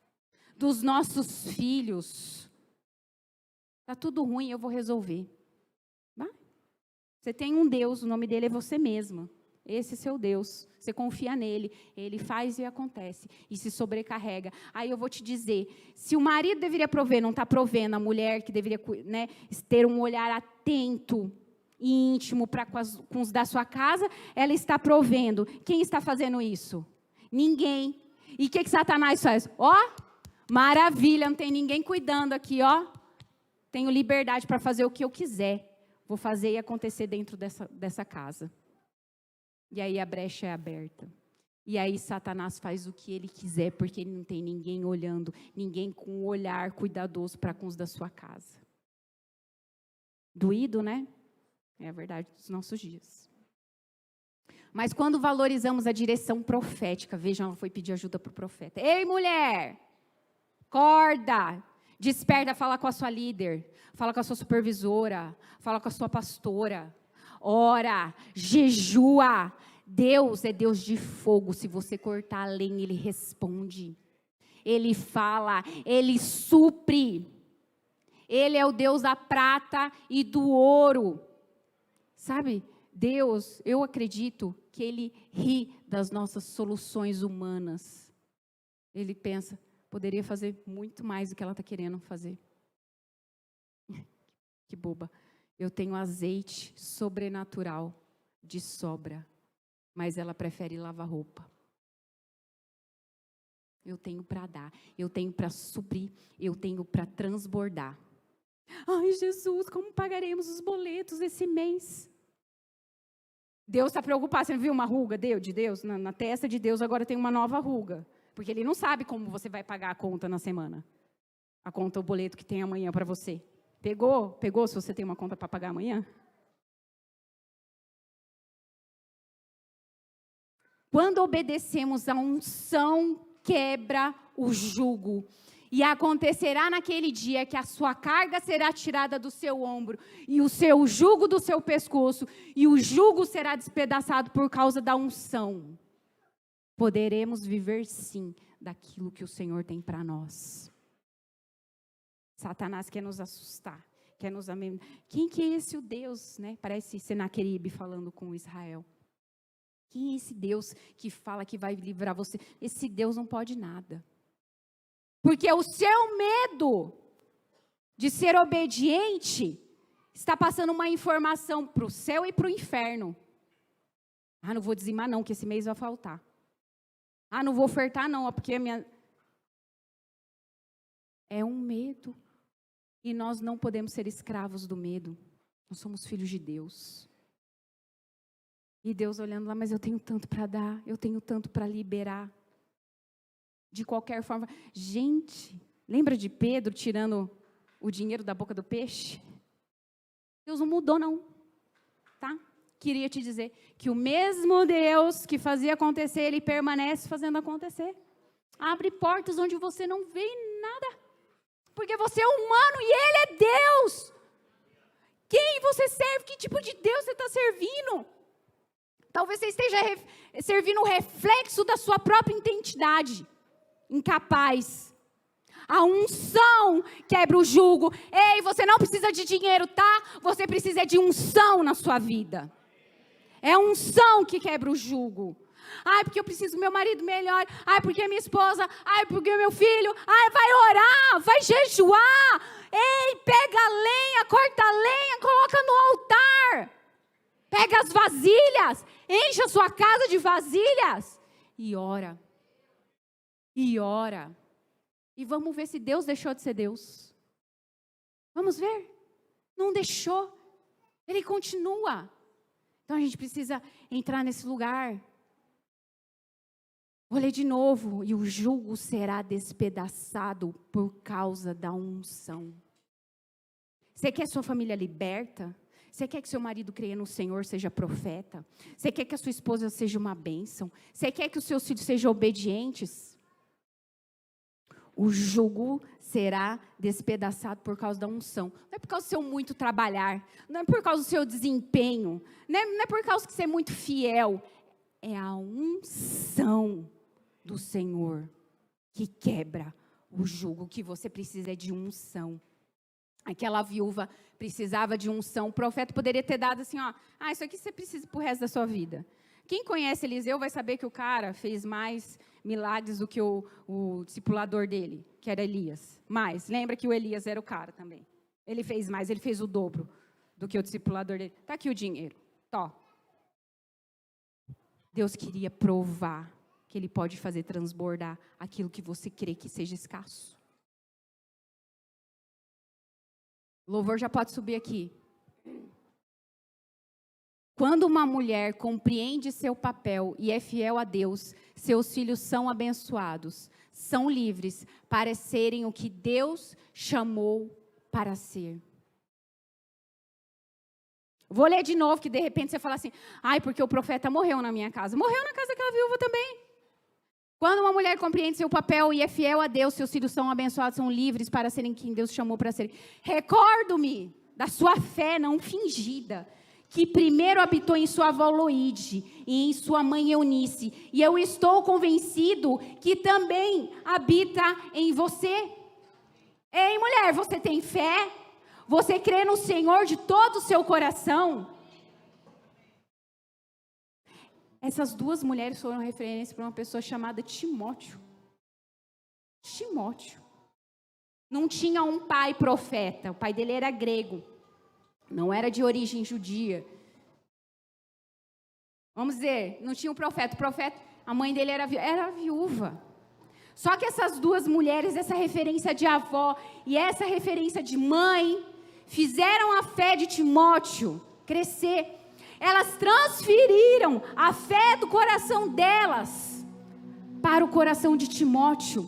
dos nossos filhos. Está tudo ruim, eu vou resolver. Vai. Você tem um Deus, o nome dele é você mesma. Esse é seu Deus. Você confia nele, ele faz e acontece. E se sobrecarrega. Aí eu vou te dizer, se o marido deveria prover, não está provendo, a mulher que deveria, né, ter um olhar atento e íntimo para com os da sua casa, ela está provendo. Quem está fazendo isso? Ninguém. E o que Satanás faz? Ó, maravilha, não tem ninguém cuidando aqui, ó. Tenho liberdade para fazer o que eu quiser. Vou fazer e acontecer dentro dessa casa. E aí a brecha é aberta. E aí Satanás faz o que ele quiser, porque ele não tem ninguém olhando, ninguém com um olhar cuidadoso para com os da sua casa. Doído, né? É a verdade dos nossos dias. Mas quando valorizamos a direção profética, vejam, ela foi pedir ajuda para o profeta. Ei, mulher, acorda, desperta, fala com a sua líder, fala com a sua supervisora, fala com a sua pastora. Ora, jejua. Deus é Deus de fogo. Se você cortar a lenha, Ele responde. Ele fala, Ele supre. Ele é o Deus da prata e do ouro. Sabe, Deus, eu acredito que Ele ri das nossas soluções humanas. Ele pensa, poderia fazer muito mais do que ela está querendo fazer. Que boba. Eu tenho azeite sobrenatural de sobra, mas ela prefere lavar roupa. Eu tenho para dar, eu tenho para suprir, eu tenho para transbordar. Ai, Jesus, como pagaremos os boletos esse mês? Deus está preocupado, você viu uma ruga de Deus? Na testa de Deus agora tem uma nova ruga, porque Ele não sabe como você vai pagar a conta na semana. A conta, o boleto que tem amanhã para você. Pegou se você tem uma conta para pagar amanhã? Quando obedecemos a unção, quebra o jugo. E acontecerá naquele dia que a sua carga será tirada do seu ombro, e o seu jugo do seu pescoço, e o jugo será despedaçado por causa da unção. Poderemos viver sim daquilo que o Senhor tem para nós. Satanás quer nos assustar, quer nos amedrontar. Quem que é esse o Deus, né? Parece Senaqueribe falando com Israel. Quem é esse Deus que fala que vai livrar você? Esse Deus não pode nada. Porque o seu medo de ser obediente está passando uma informação para o céu e para o inferno. Ah, não vou dizimar não, que esse mês vai faltar. Ah, não vou ofertar não, porque a minha... É um medo. E nós não podemos ser escravos do medo. Nós somos filhos de Deus. E Deus olhando lá, mas eu tenho tanto para dar, eu tenho tanto para liberar. De qualquer forma. Gente, lembra de Pedro tirando o dinheiro da boca do peixe? Deus não mudou não, tá? Queria te dizer que o mesmo Deus que fazia acontecer, Ele permanece fazendo acontecer. Abre portas onde você não vê nada. Porque você é humano e Ele é Deus. Quem você serve? Que tipo de Deus você está servindo? Talvez você esteja servindo o reflexo da sua própria identidade. Incapaz. A unção quebra o jugo. Ei, você não precisa de dinheiro, tá? Você precisa de unção na sua vida. É a unção que quebra o jugo. Ai, porque eu preciso do meu marido melhor. Ai, porque a minha esposa. Ai, porque o meu filho. Ai, vai orar, vai jejuar. Ei, pega a lenha, corta a lenha, coloca no altar. Pega as vasilhas, enche a sua casa de vasilhas e ora. E ora. E vamos ver se Deus deixou de ser Deus. Vamos ver? Não deixou. Ele continua. Então a gente precisa entrar nesse lugar. Vou ler de novo. E o jugo será despedaçado por causa da unção. Você quer sua família liberta? Você quer que seu marido creia no Senhor, seja profeta? Você quer que a sua esposa seja uma bênção? Você quer que os seus filhos sejam obedientes? O jugo será despedaçado por causa da unção. Não é por causa do seu muito trabalhar. Não é por causa do seu desempenho. Não é por causa que você é muito fiel. É a unção do Senhor que quebra o jugo. Que você precisa é de unção. Aquela viúva precisava de unção. O profeta poderia ter dado assim, ó, isso aqui você precisa pro resto da sua vida. Quem conhece Eliseu vai saber que o cara fez mais milagres do que o discipulador dele, que era Elias. Mas, lembra que o Elias era o cara também. Ele fez mais, ele fez o dobro do que o discipulador dele. Tá aqui o dinheiro, tó. Deus queria provar que Ele pode fazer transbordar aquilo que você crê que seja escasso. O louvor já pode subir aqui. Quando uma mulher compreende seu papel e é fiel a Deus, seus filhos são abençoados, são livres para serem o que Deus chamou para ser. Vou ler de novo, que de repente você fala assim, porque o profeta morreu na minha casa. Morreu na casa daquela viúva também. Quando uma mulher compreende seu papel e é fiel a Deus, seus filhos são abençoados, são livres para serem quem Deus chamou para serem. Recordo-me da sua fé não fingida, que primeiro habitou em sua avó Loide e em sua mãe Eunice, e eu estou convencido que também habita em você. Ei, mulher, você tem fé? Você crê no Senhor de todo o seu coração? Essas duas mulheres foram referência para uma pessoa chamada Timóteo. Timóteo. Não tinha um pai profeta, o pai dele era grego. Não era de origem judia. Vamos dizer, não tinha um profeta. O profeta, a mãe dele era viúva. Só que essas duas mulheres, essa referência de avó e essa referência de mãe, fizeram a fé de Timóteo crescer. Elas transferiram a fé do coração delas para o coração de Timóteo.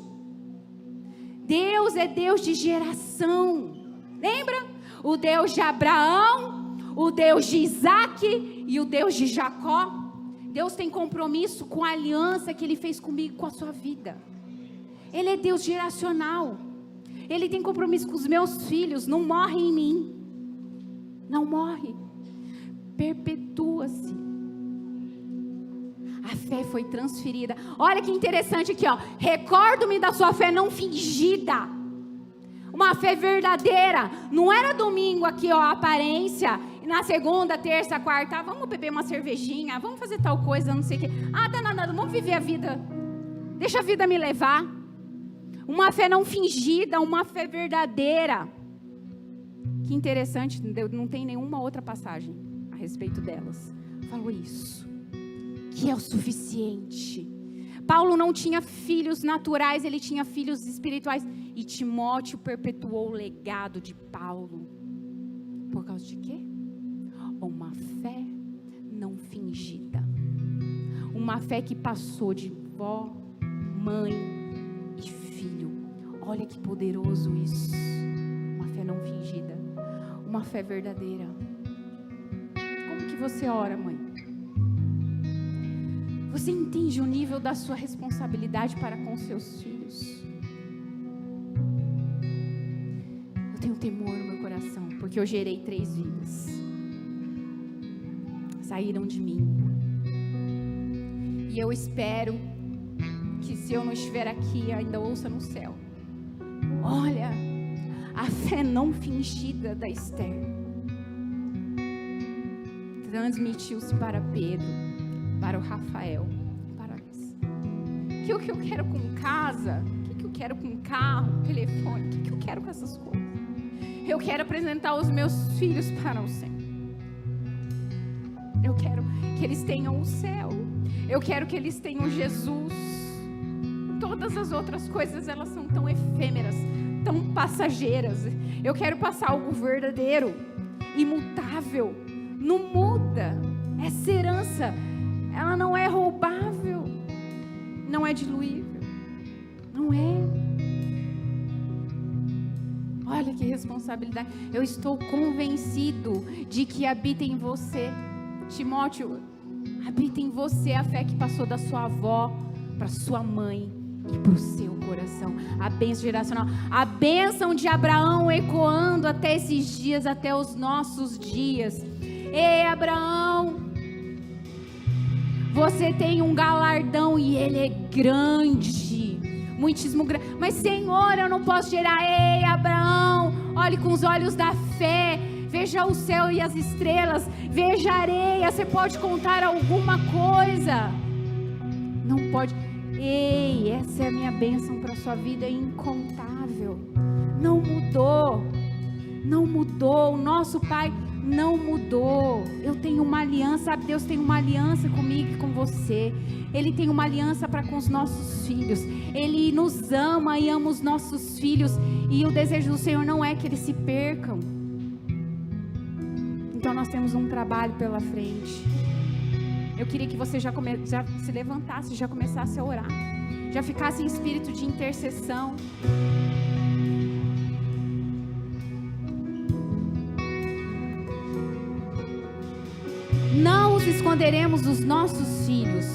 Deus é Deus de geração. Lembra? O Deus de Abraão, o Deus de Isaac e o Deus de Jacó. Deus tem compromisso com a aliança que Ele fez comigo, com a sua vida. Ele é Deus geracional. Ele tem compromisso com os meus filhos. Não morre em mim. Não morre. Perpetua-se. A fé foi transferida. Olha que interessante aqui, ó. Recordo-me da sua fé não fingida. Uma fé verdadeira. Não era domingo aqui, ó, a aparência. E na segunda, terça, quarta, vamos beber uma cervejinha, vamos fazer tal coisa, não sei o quê. Tá nada, vamos viver a vida. Deixa a vida me levar. Uma fé não fingida, uma fé verdadeira. Que interessante, não tem nenhuma outra passagem a respeito delas. Falou isso. Que é o suficiente. Paulo não tinha filhos naturais, ele tinha filhos espirituais. E Timóteo perpetuou o legado de Paulo. Por causa de quê? Uma fé não fingida. Uma fé que passou de vó, mãe e filho. Olha que poderoso isso. Uma fé não fingida. Uma fé verdadeira. Como que você ora, mãe? Você entende o nível da sua responsabilidade para com seus filhos? Eu tenho temor no meu coração, porque eu gerei 3 vidas. Saíram de mim. E eu espero que se eu não estiver aqui, ainda ouça no céu. Olha, a fé não fingida da Esther transmitiu-se para Pedro, para o Rafael, para nós. O que eu quero com casa? O que eu quero com carro, telefone? O que eu quero com essas coisas? Eu quero apresentar os meus filhos para o Senhor. Eu quero que eles tenham o céu. Eu quero que eles tenham Jesus. Todas as outras coisas, elas são tão efêmeras, tão passageiras. Eu quero passar algo verdadeiro, imutável. Não muda. Essa herança, ela não é roubável. Não é diluível. Não é. Olha que responsabilidade. Eu estou convencido de que habita em você, Timóteo, habita em você a fé que passou da sua avó para sua mãe e para o seu coração. A bênção geracional, a bênção de Abraão ecoando até esses dias, até os nossos dias. Ei, Abraão, você tem um galardão e ele é grande, muitíssimo grande. Mas Senhor, eu não posso gerar. Ei, Abraão, Olhe com os olhos da fé. Veja o céu e as estrelas. Veja a areia. Você pode contar alguma coisa? Não pode. Ei, essa é a minha bênção para a sua vida, é incontável. Não mudou. Não mudou. O nosso Pai não mudou. Eu tenho uma aliança, sabe? Deus tem uma aliança comigo e com você. Ele tem uma aliança para com os nossos filhos. Ele nos ama e ama os nossos filhos. E o desejo do Senhor não é que eles se percam. Então nós temos um trabalho pela frente. Eu queria que você já se levantasse, já começasse a orar. Já ficasse em espírito de intercessão. Não os esconderemos dos nossos filhos.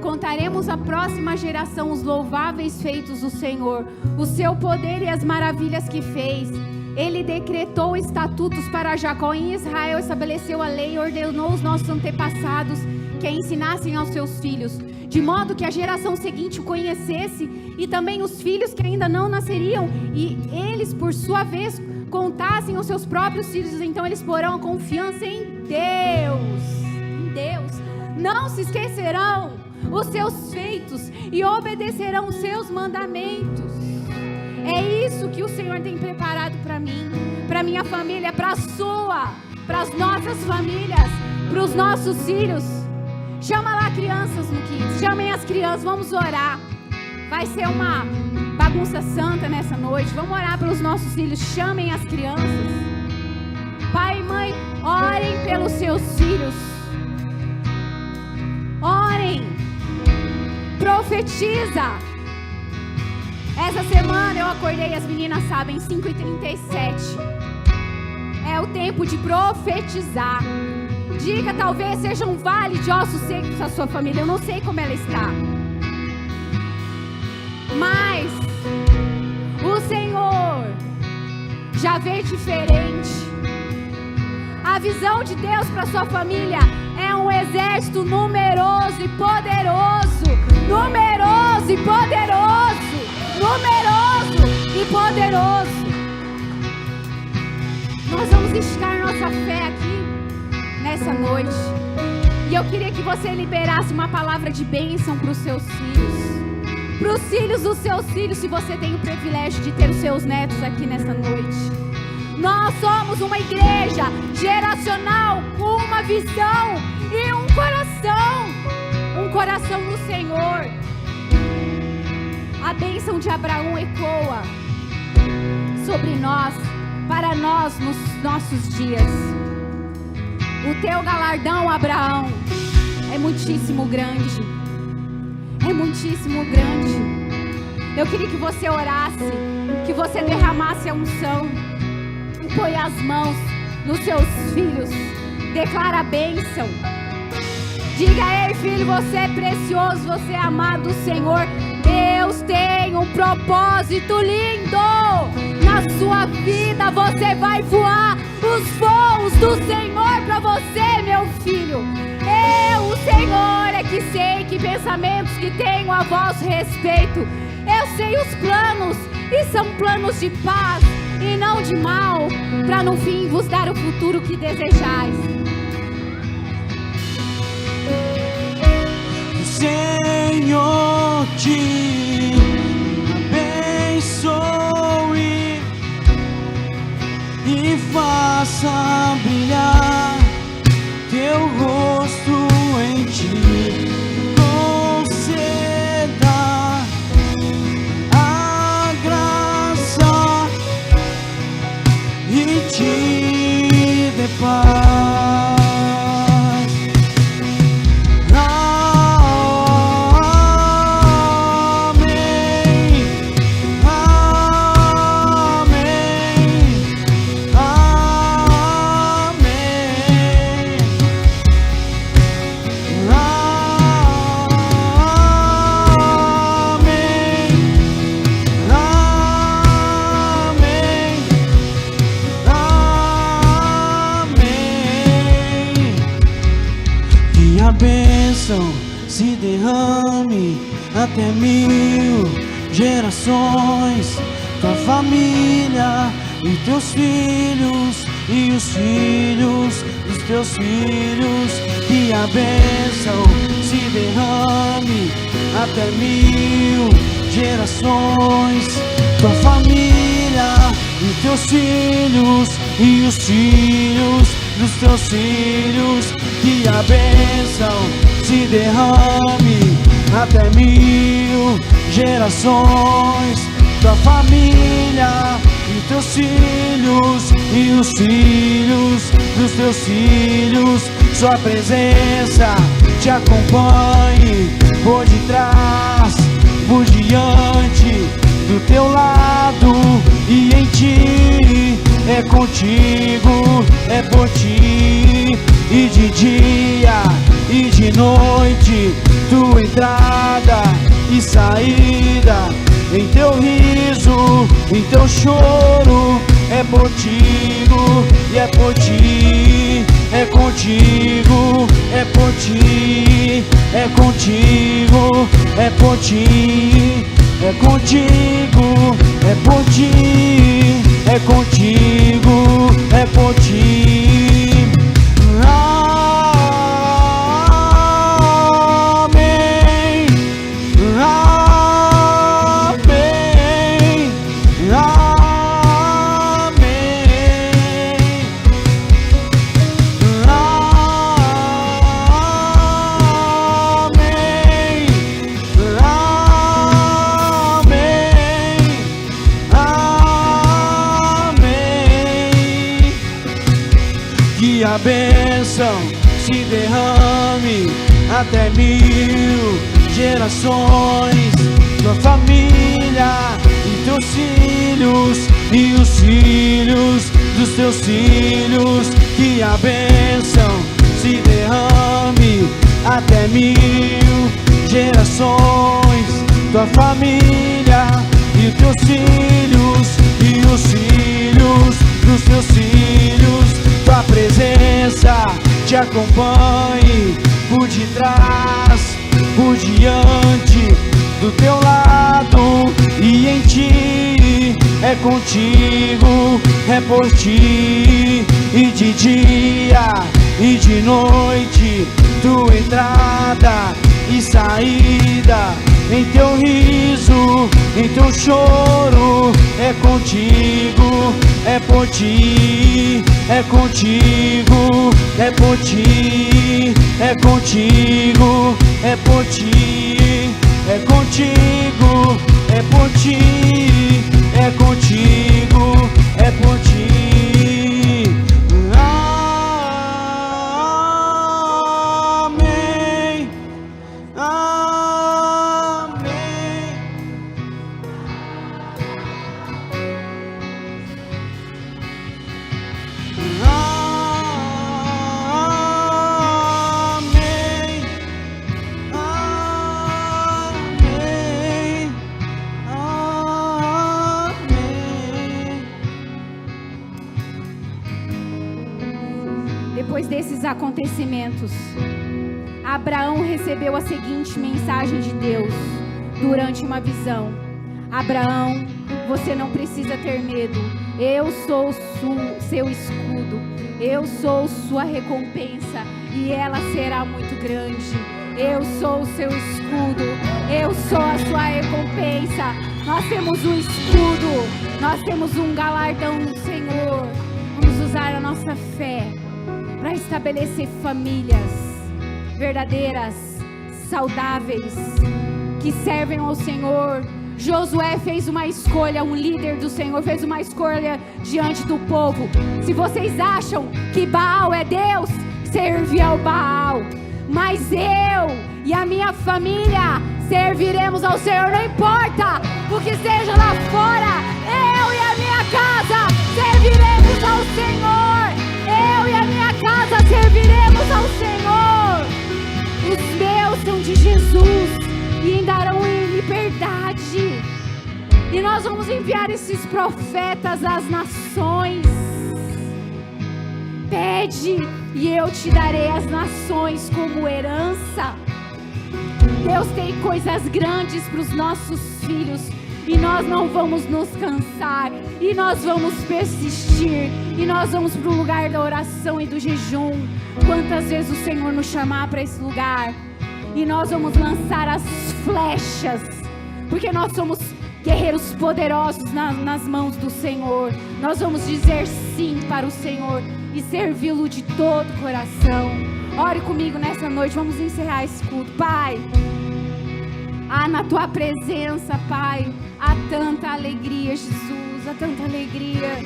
Contaremos à próxima geração os louváveis feitos do Senhor, o seu poder e as maravilhas que fez. Ele decretou estatutos para Jacó. Em Israel estabeleceu a lei e ordenou os nossos antepassados que a ensinassem aos seus filhos, de modo que a geração seguinte o conhecesse, e também os filhos que ainda não nasceriam, e eles, por sua vez, contassem os seus próprios filhos. Então eles porão a confiança em Deus. Em Deus. Não se esquecerão os seus feitos e obedecerão os seus mandamentos. É isso que o Senhor tem preparado para mim, para minha família, para a sua, para as nossas famílias, para os nossos filhos. Chama lá crianças no Kids, chamem as crianças, vamos orar. Vai ser uma bagunça santa nessa noite. Vamos orar pelos nossos filhos, chamem as crianças. Pai e mãe, orem pelos seus filhos. Orem. Profetiza. Essa semana eu acordei, as meninas sabem, 5h37. É o tempo de profetizar. Diga, talvez seja um vale de ossos secos a sua família. Eu não sei como ela está, mas o Senhor já vê diferente. A visão de Deus para sua família é um exército numeroso e poderoso. Numeroso e poderoso. Numeroso e poderoso. Nós vamos esticar nossa fé aqui nessa noite. E eu queria que você liberasse uma palavra de bênção para os seus filhos. Para os filhos dos seus filhos, se você tem o privilégio de ter os seus netos aqui nessa noite. Nós somos uma igreja geracional com uma visão e um coração no Senhor. A bênção de Abraão ecoa sobre nós, para nós nos nossos dias. O teu galardão, Abraão, é muitíssimo grande. É muitíssimo grande. Eu queria que você orasse, que você derramasse a unção, põe as mãos nos seus filhos, declara a bênção. Diga: ei filho, você é precioso, você é amado do Senhor. Deus tem um propósito lindo na sua vida. Você vai voar os voos do Senhor para você, meu filho. Eu, o Senhor, é que sei que pensamentos que tenho a vosso respeito. Eu sei os planos, e são planos de paz e não de mal, para no fim vos dar o futuro que desejais. Senhor, te abençoe e faça brilhar teu rosto em ti. Conceda a graça e te dê paz. Se derrame até 1000 gerações, tua família e teus filhos e os filhos dos teus filhos. Que a bênção se derrame até 1000 gerações. Tua família e teus filhos e os filhos dos teus filhos. Que a bênção se derrame até 1000 gerações. Tua família e teus filhos e os filhos dos teus filhos. Sua presença te acompanhe por detrás, por diante, do teu lado e em ti. É contigo, é por ti, e de dia e de noite, tua entrada e saída, em teu riso, em teu choro. É contigo e é por ti, é contigo, é por ti, é contigo, é por ti, é contigo, é por ti, é contigo, é por ti. Amém, amém, que a bênção se derrame até 1000 gerações. Tua família e teus filhos e os filhos dos teus filhos. Que a bênção se derrame até 1000 gerações. Tua família e teus filhos e os filhos dos teus filhos. Tua presença te acompanhe por detrás, por diante, do teu lado e em ti. É contigo, é por ti, e de dia e de noite, tua entrada e saída, em teu riso, em teu choro. É contigo, é por ti, é contigo, é por ti, é contigo, é por ti, é contigo, é por ti, é contigo, é por ti. Amém, amém. Depois desses acontecimentos, Abraão recebeu a seguinte mensagem de Deus durante uma visão: Abraão, você não precisa ter medo. Eu sou seu escudo. Eu sou sua recompensa e ela será muito grande. Eu sou o seu escudo. Eu sou a sua recompensa. Nós temos um escudo. Nós temos um galardão do Senhor. Vamos usar a nossa fé para estabelecer famílias verdadeiras, saudáveis, que servem ao Senhor. Josué fez uma escolha, um líder do Senhor fez uma escolha diante do povo. Se vocês acham que Baal é Deus, serve ao Baal. Mas eu e a minha família serviremos ao Senhor. Não importa o que seja lá fora, eu e a minha casa serviremos ao Senhor. Eu e a minha casa serviremos ao Senhor. Os meus são de Jesus e andarão em liberdade. E nós vamos enviar esses profetas às nações. Pede e eu te darei as nações como herança. Deus tem coisas grandes para os nossos filhos. e nós não vamos nos cansar, e nós vamos persistir, e nós vamos para o lugar da oração e do jejum. Quantas vezes o Senhor nos chamar para esse lugar, e nós vamos lançar as flechas, porque nós somos guerreiros poderosos nas mãos do Senhor. Nós vamos dizer sim para o Senhor e servi-lo de todo o coração. Ore comigo nessa noite, vamos encerrar esse culto. Pai, na tua presença, Pai, há tanta alegria, Jesus, há tanta alegria.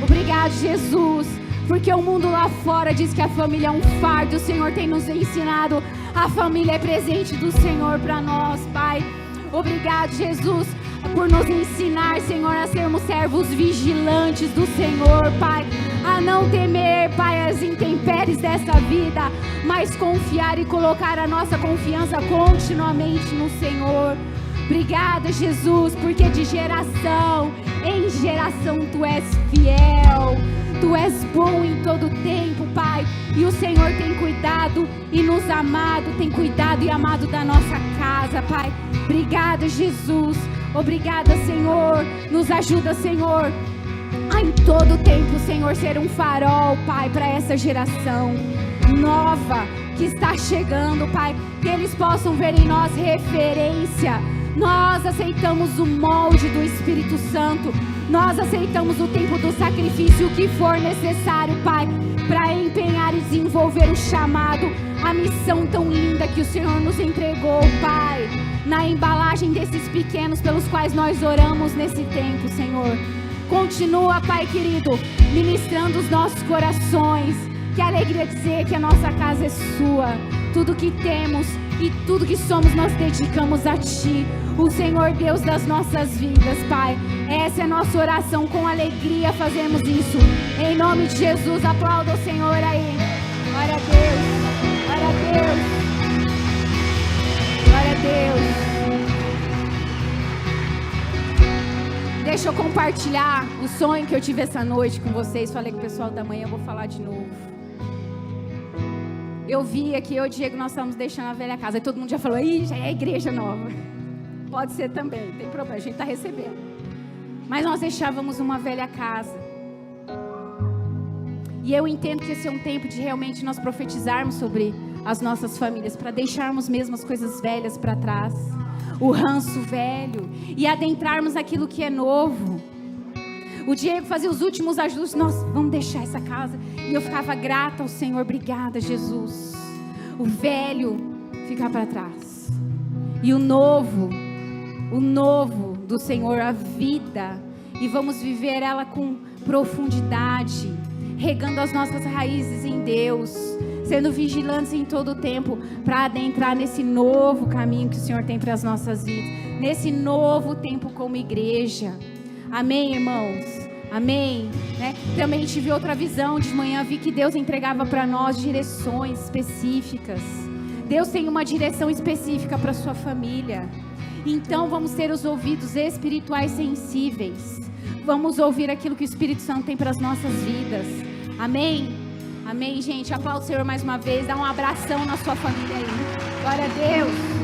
Obrigado, Jesus, porque o mundo lá fora diz que a família é um fardo. O Senhor tem nos ensinado, a família é presente do Senhor para nós, Pai. Obrigado, Jesus, por nos ensinar, Senhor, a sermos servos vigilantes do Senhor, Pai, a não temer, Pai, as intempéries dessa vida, mas confiar e colocar a nossa confiança continuamente no Senhor. Obrigada, Jesus, porque de geração em geração Tu és fiel, Tu és bom em todo tempo, Pai, e o Senhor tem cuidado e nos amado, tem cuidado e amado da nossa casa, Pai. Obrigada, Jesus. Obrigada, Senhor. Nos ajuda, Senhor, a em todo tempo, Senhor, ser um farol, Pai, para essa geração nova que está chegando, Pai, que eles possam ver em nós referência. Nós aceitamos o molde do Espírito Santo. Nós aceitamos o tempo do sacrifício, o que for necessário, Pai, para empenhar e desenvolver o chamado, a missão tão linda que o Senhor nos entregou, Pai, na embalagem desses pequenos pelos quais nós oramos nesse tempo, Senhor. Continua, Pai querido, ministrando os nossos corações. Que alegria dizer que a nossa casa é Sua. Tudo que temos e tudo que somos nós dedicamos a Ti, o Senhor Deus das nossas vidas, Pai. Essa é a nossa oração, com alegria fazemos isso. Em nome de Jesus, aplauda o Senhor aí. Glória a Deus, glória a Deus, glória a Deus. Deixa eu compartilhar o sonho que eu tive essa noite com vocês. Falei com o pessoal da manhã, eu vou falar de novo. Eu vi aqui, eu e o Diego, nós estamos deixando a velha casa. E todo mundo já falou, ih, já é a igreja nova. Pode ser também, não tem problema, a gente está recebendo. Mas nós deixávamos uma velha casa. E eu entendo que esse é um tempo de realmente nós profetizarmos sobre as nossas famílias, para deixarmos mesmo as coisas velhas para trás, o ranço velho, e adentrarmos aquilo que é novo. O Diego fazia os últimos ajustes, nós vamos deixar essa casa. E eu ficava grata ao Senhor, obrigada, Jesus. O velho fica para trás. E o novo do Senhor, a vida. E vamos viver ela com profundidade, regando as nossas raízes em Deus, sendo vigilantes em todo o tempo, para adentrar nesse novo caminho que o Senhor tem para as nossas vidas, nesse novo tempo como igreja. Amém, irmãos? Amém? Né? Também tive outra visão de manhã, vi que Deus entregava para nós direções específicas. Deus tem uma direção específica para a sua família. Então vamos ter os ouvidos espirituais sensíveis. Vamos ouvir aquilo que o Espírito Santo tem para as nossas vidas. Amém? Amém, gente? Aplauda o Senhor mais uma vez. Dá um abração na sua família aí. Glória a Deus.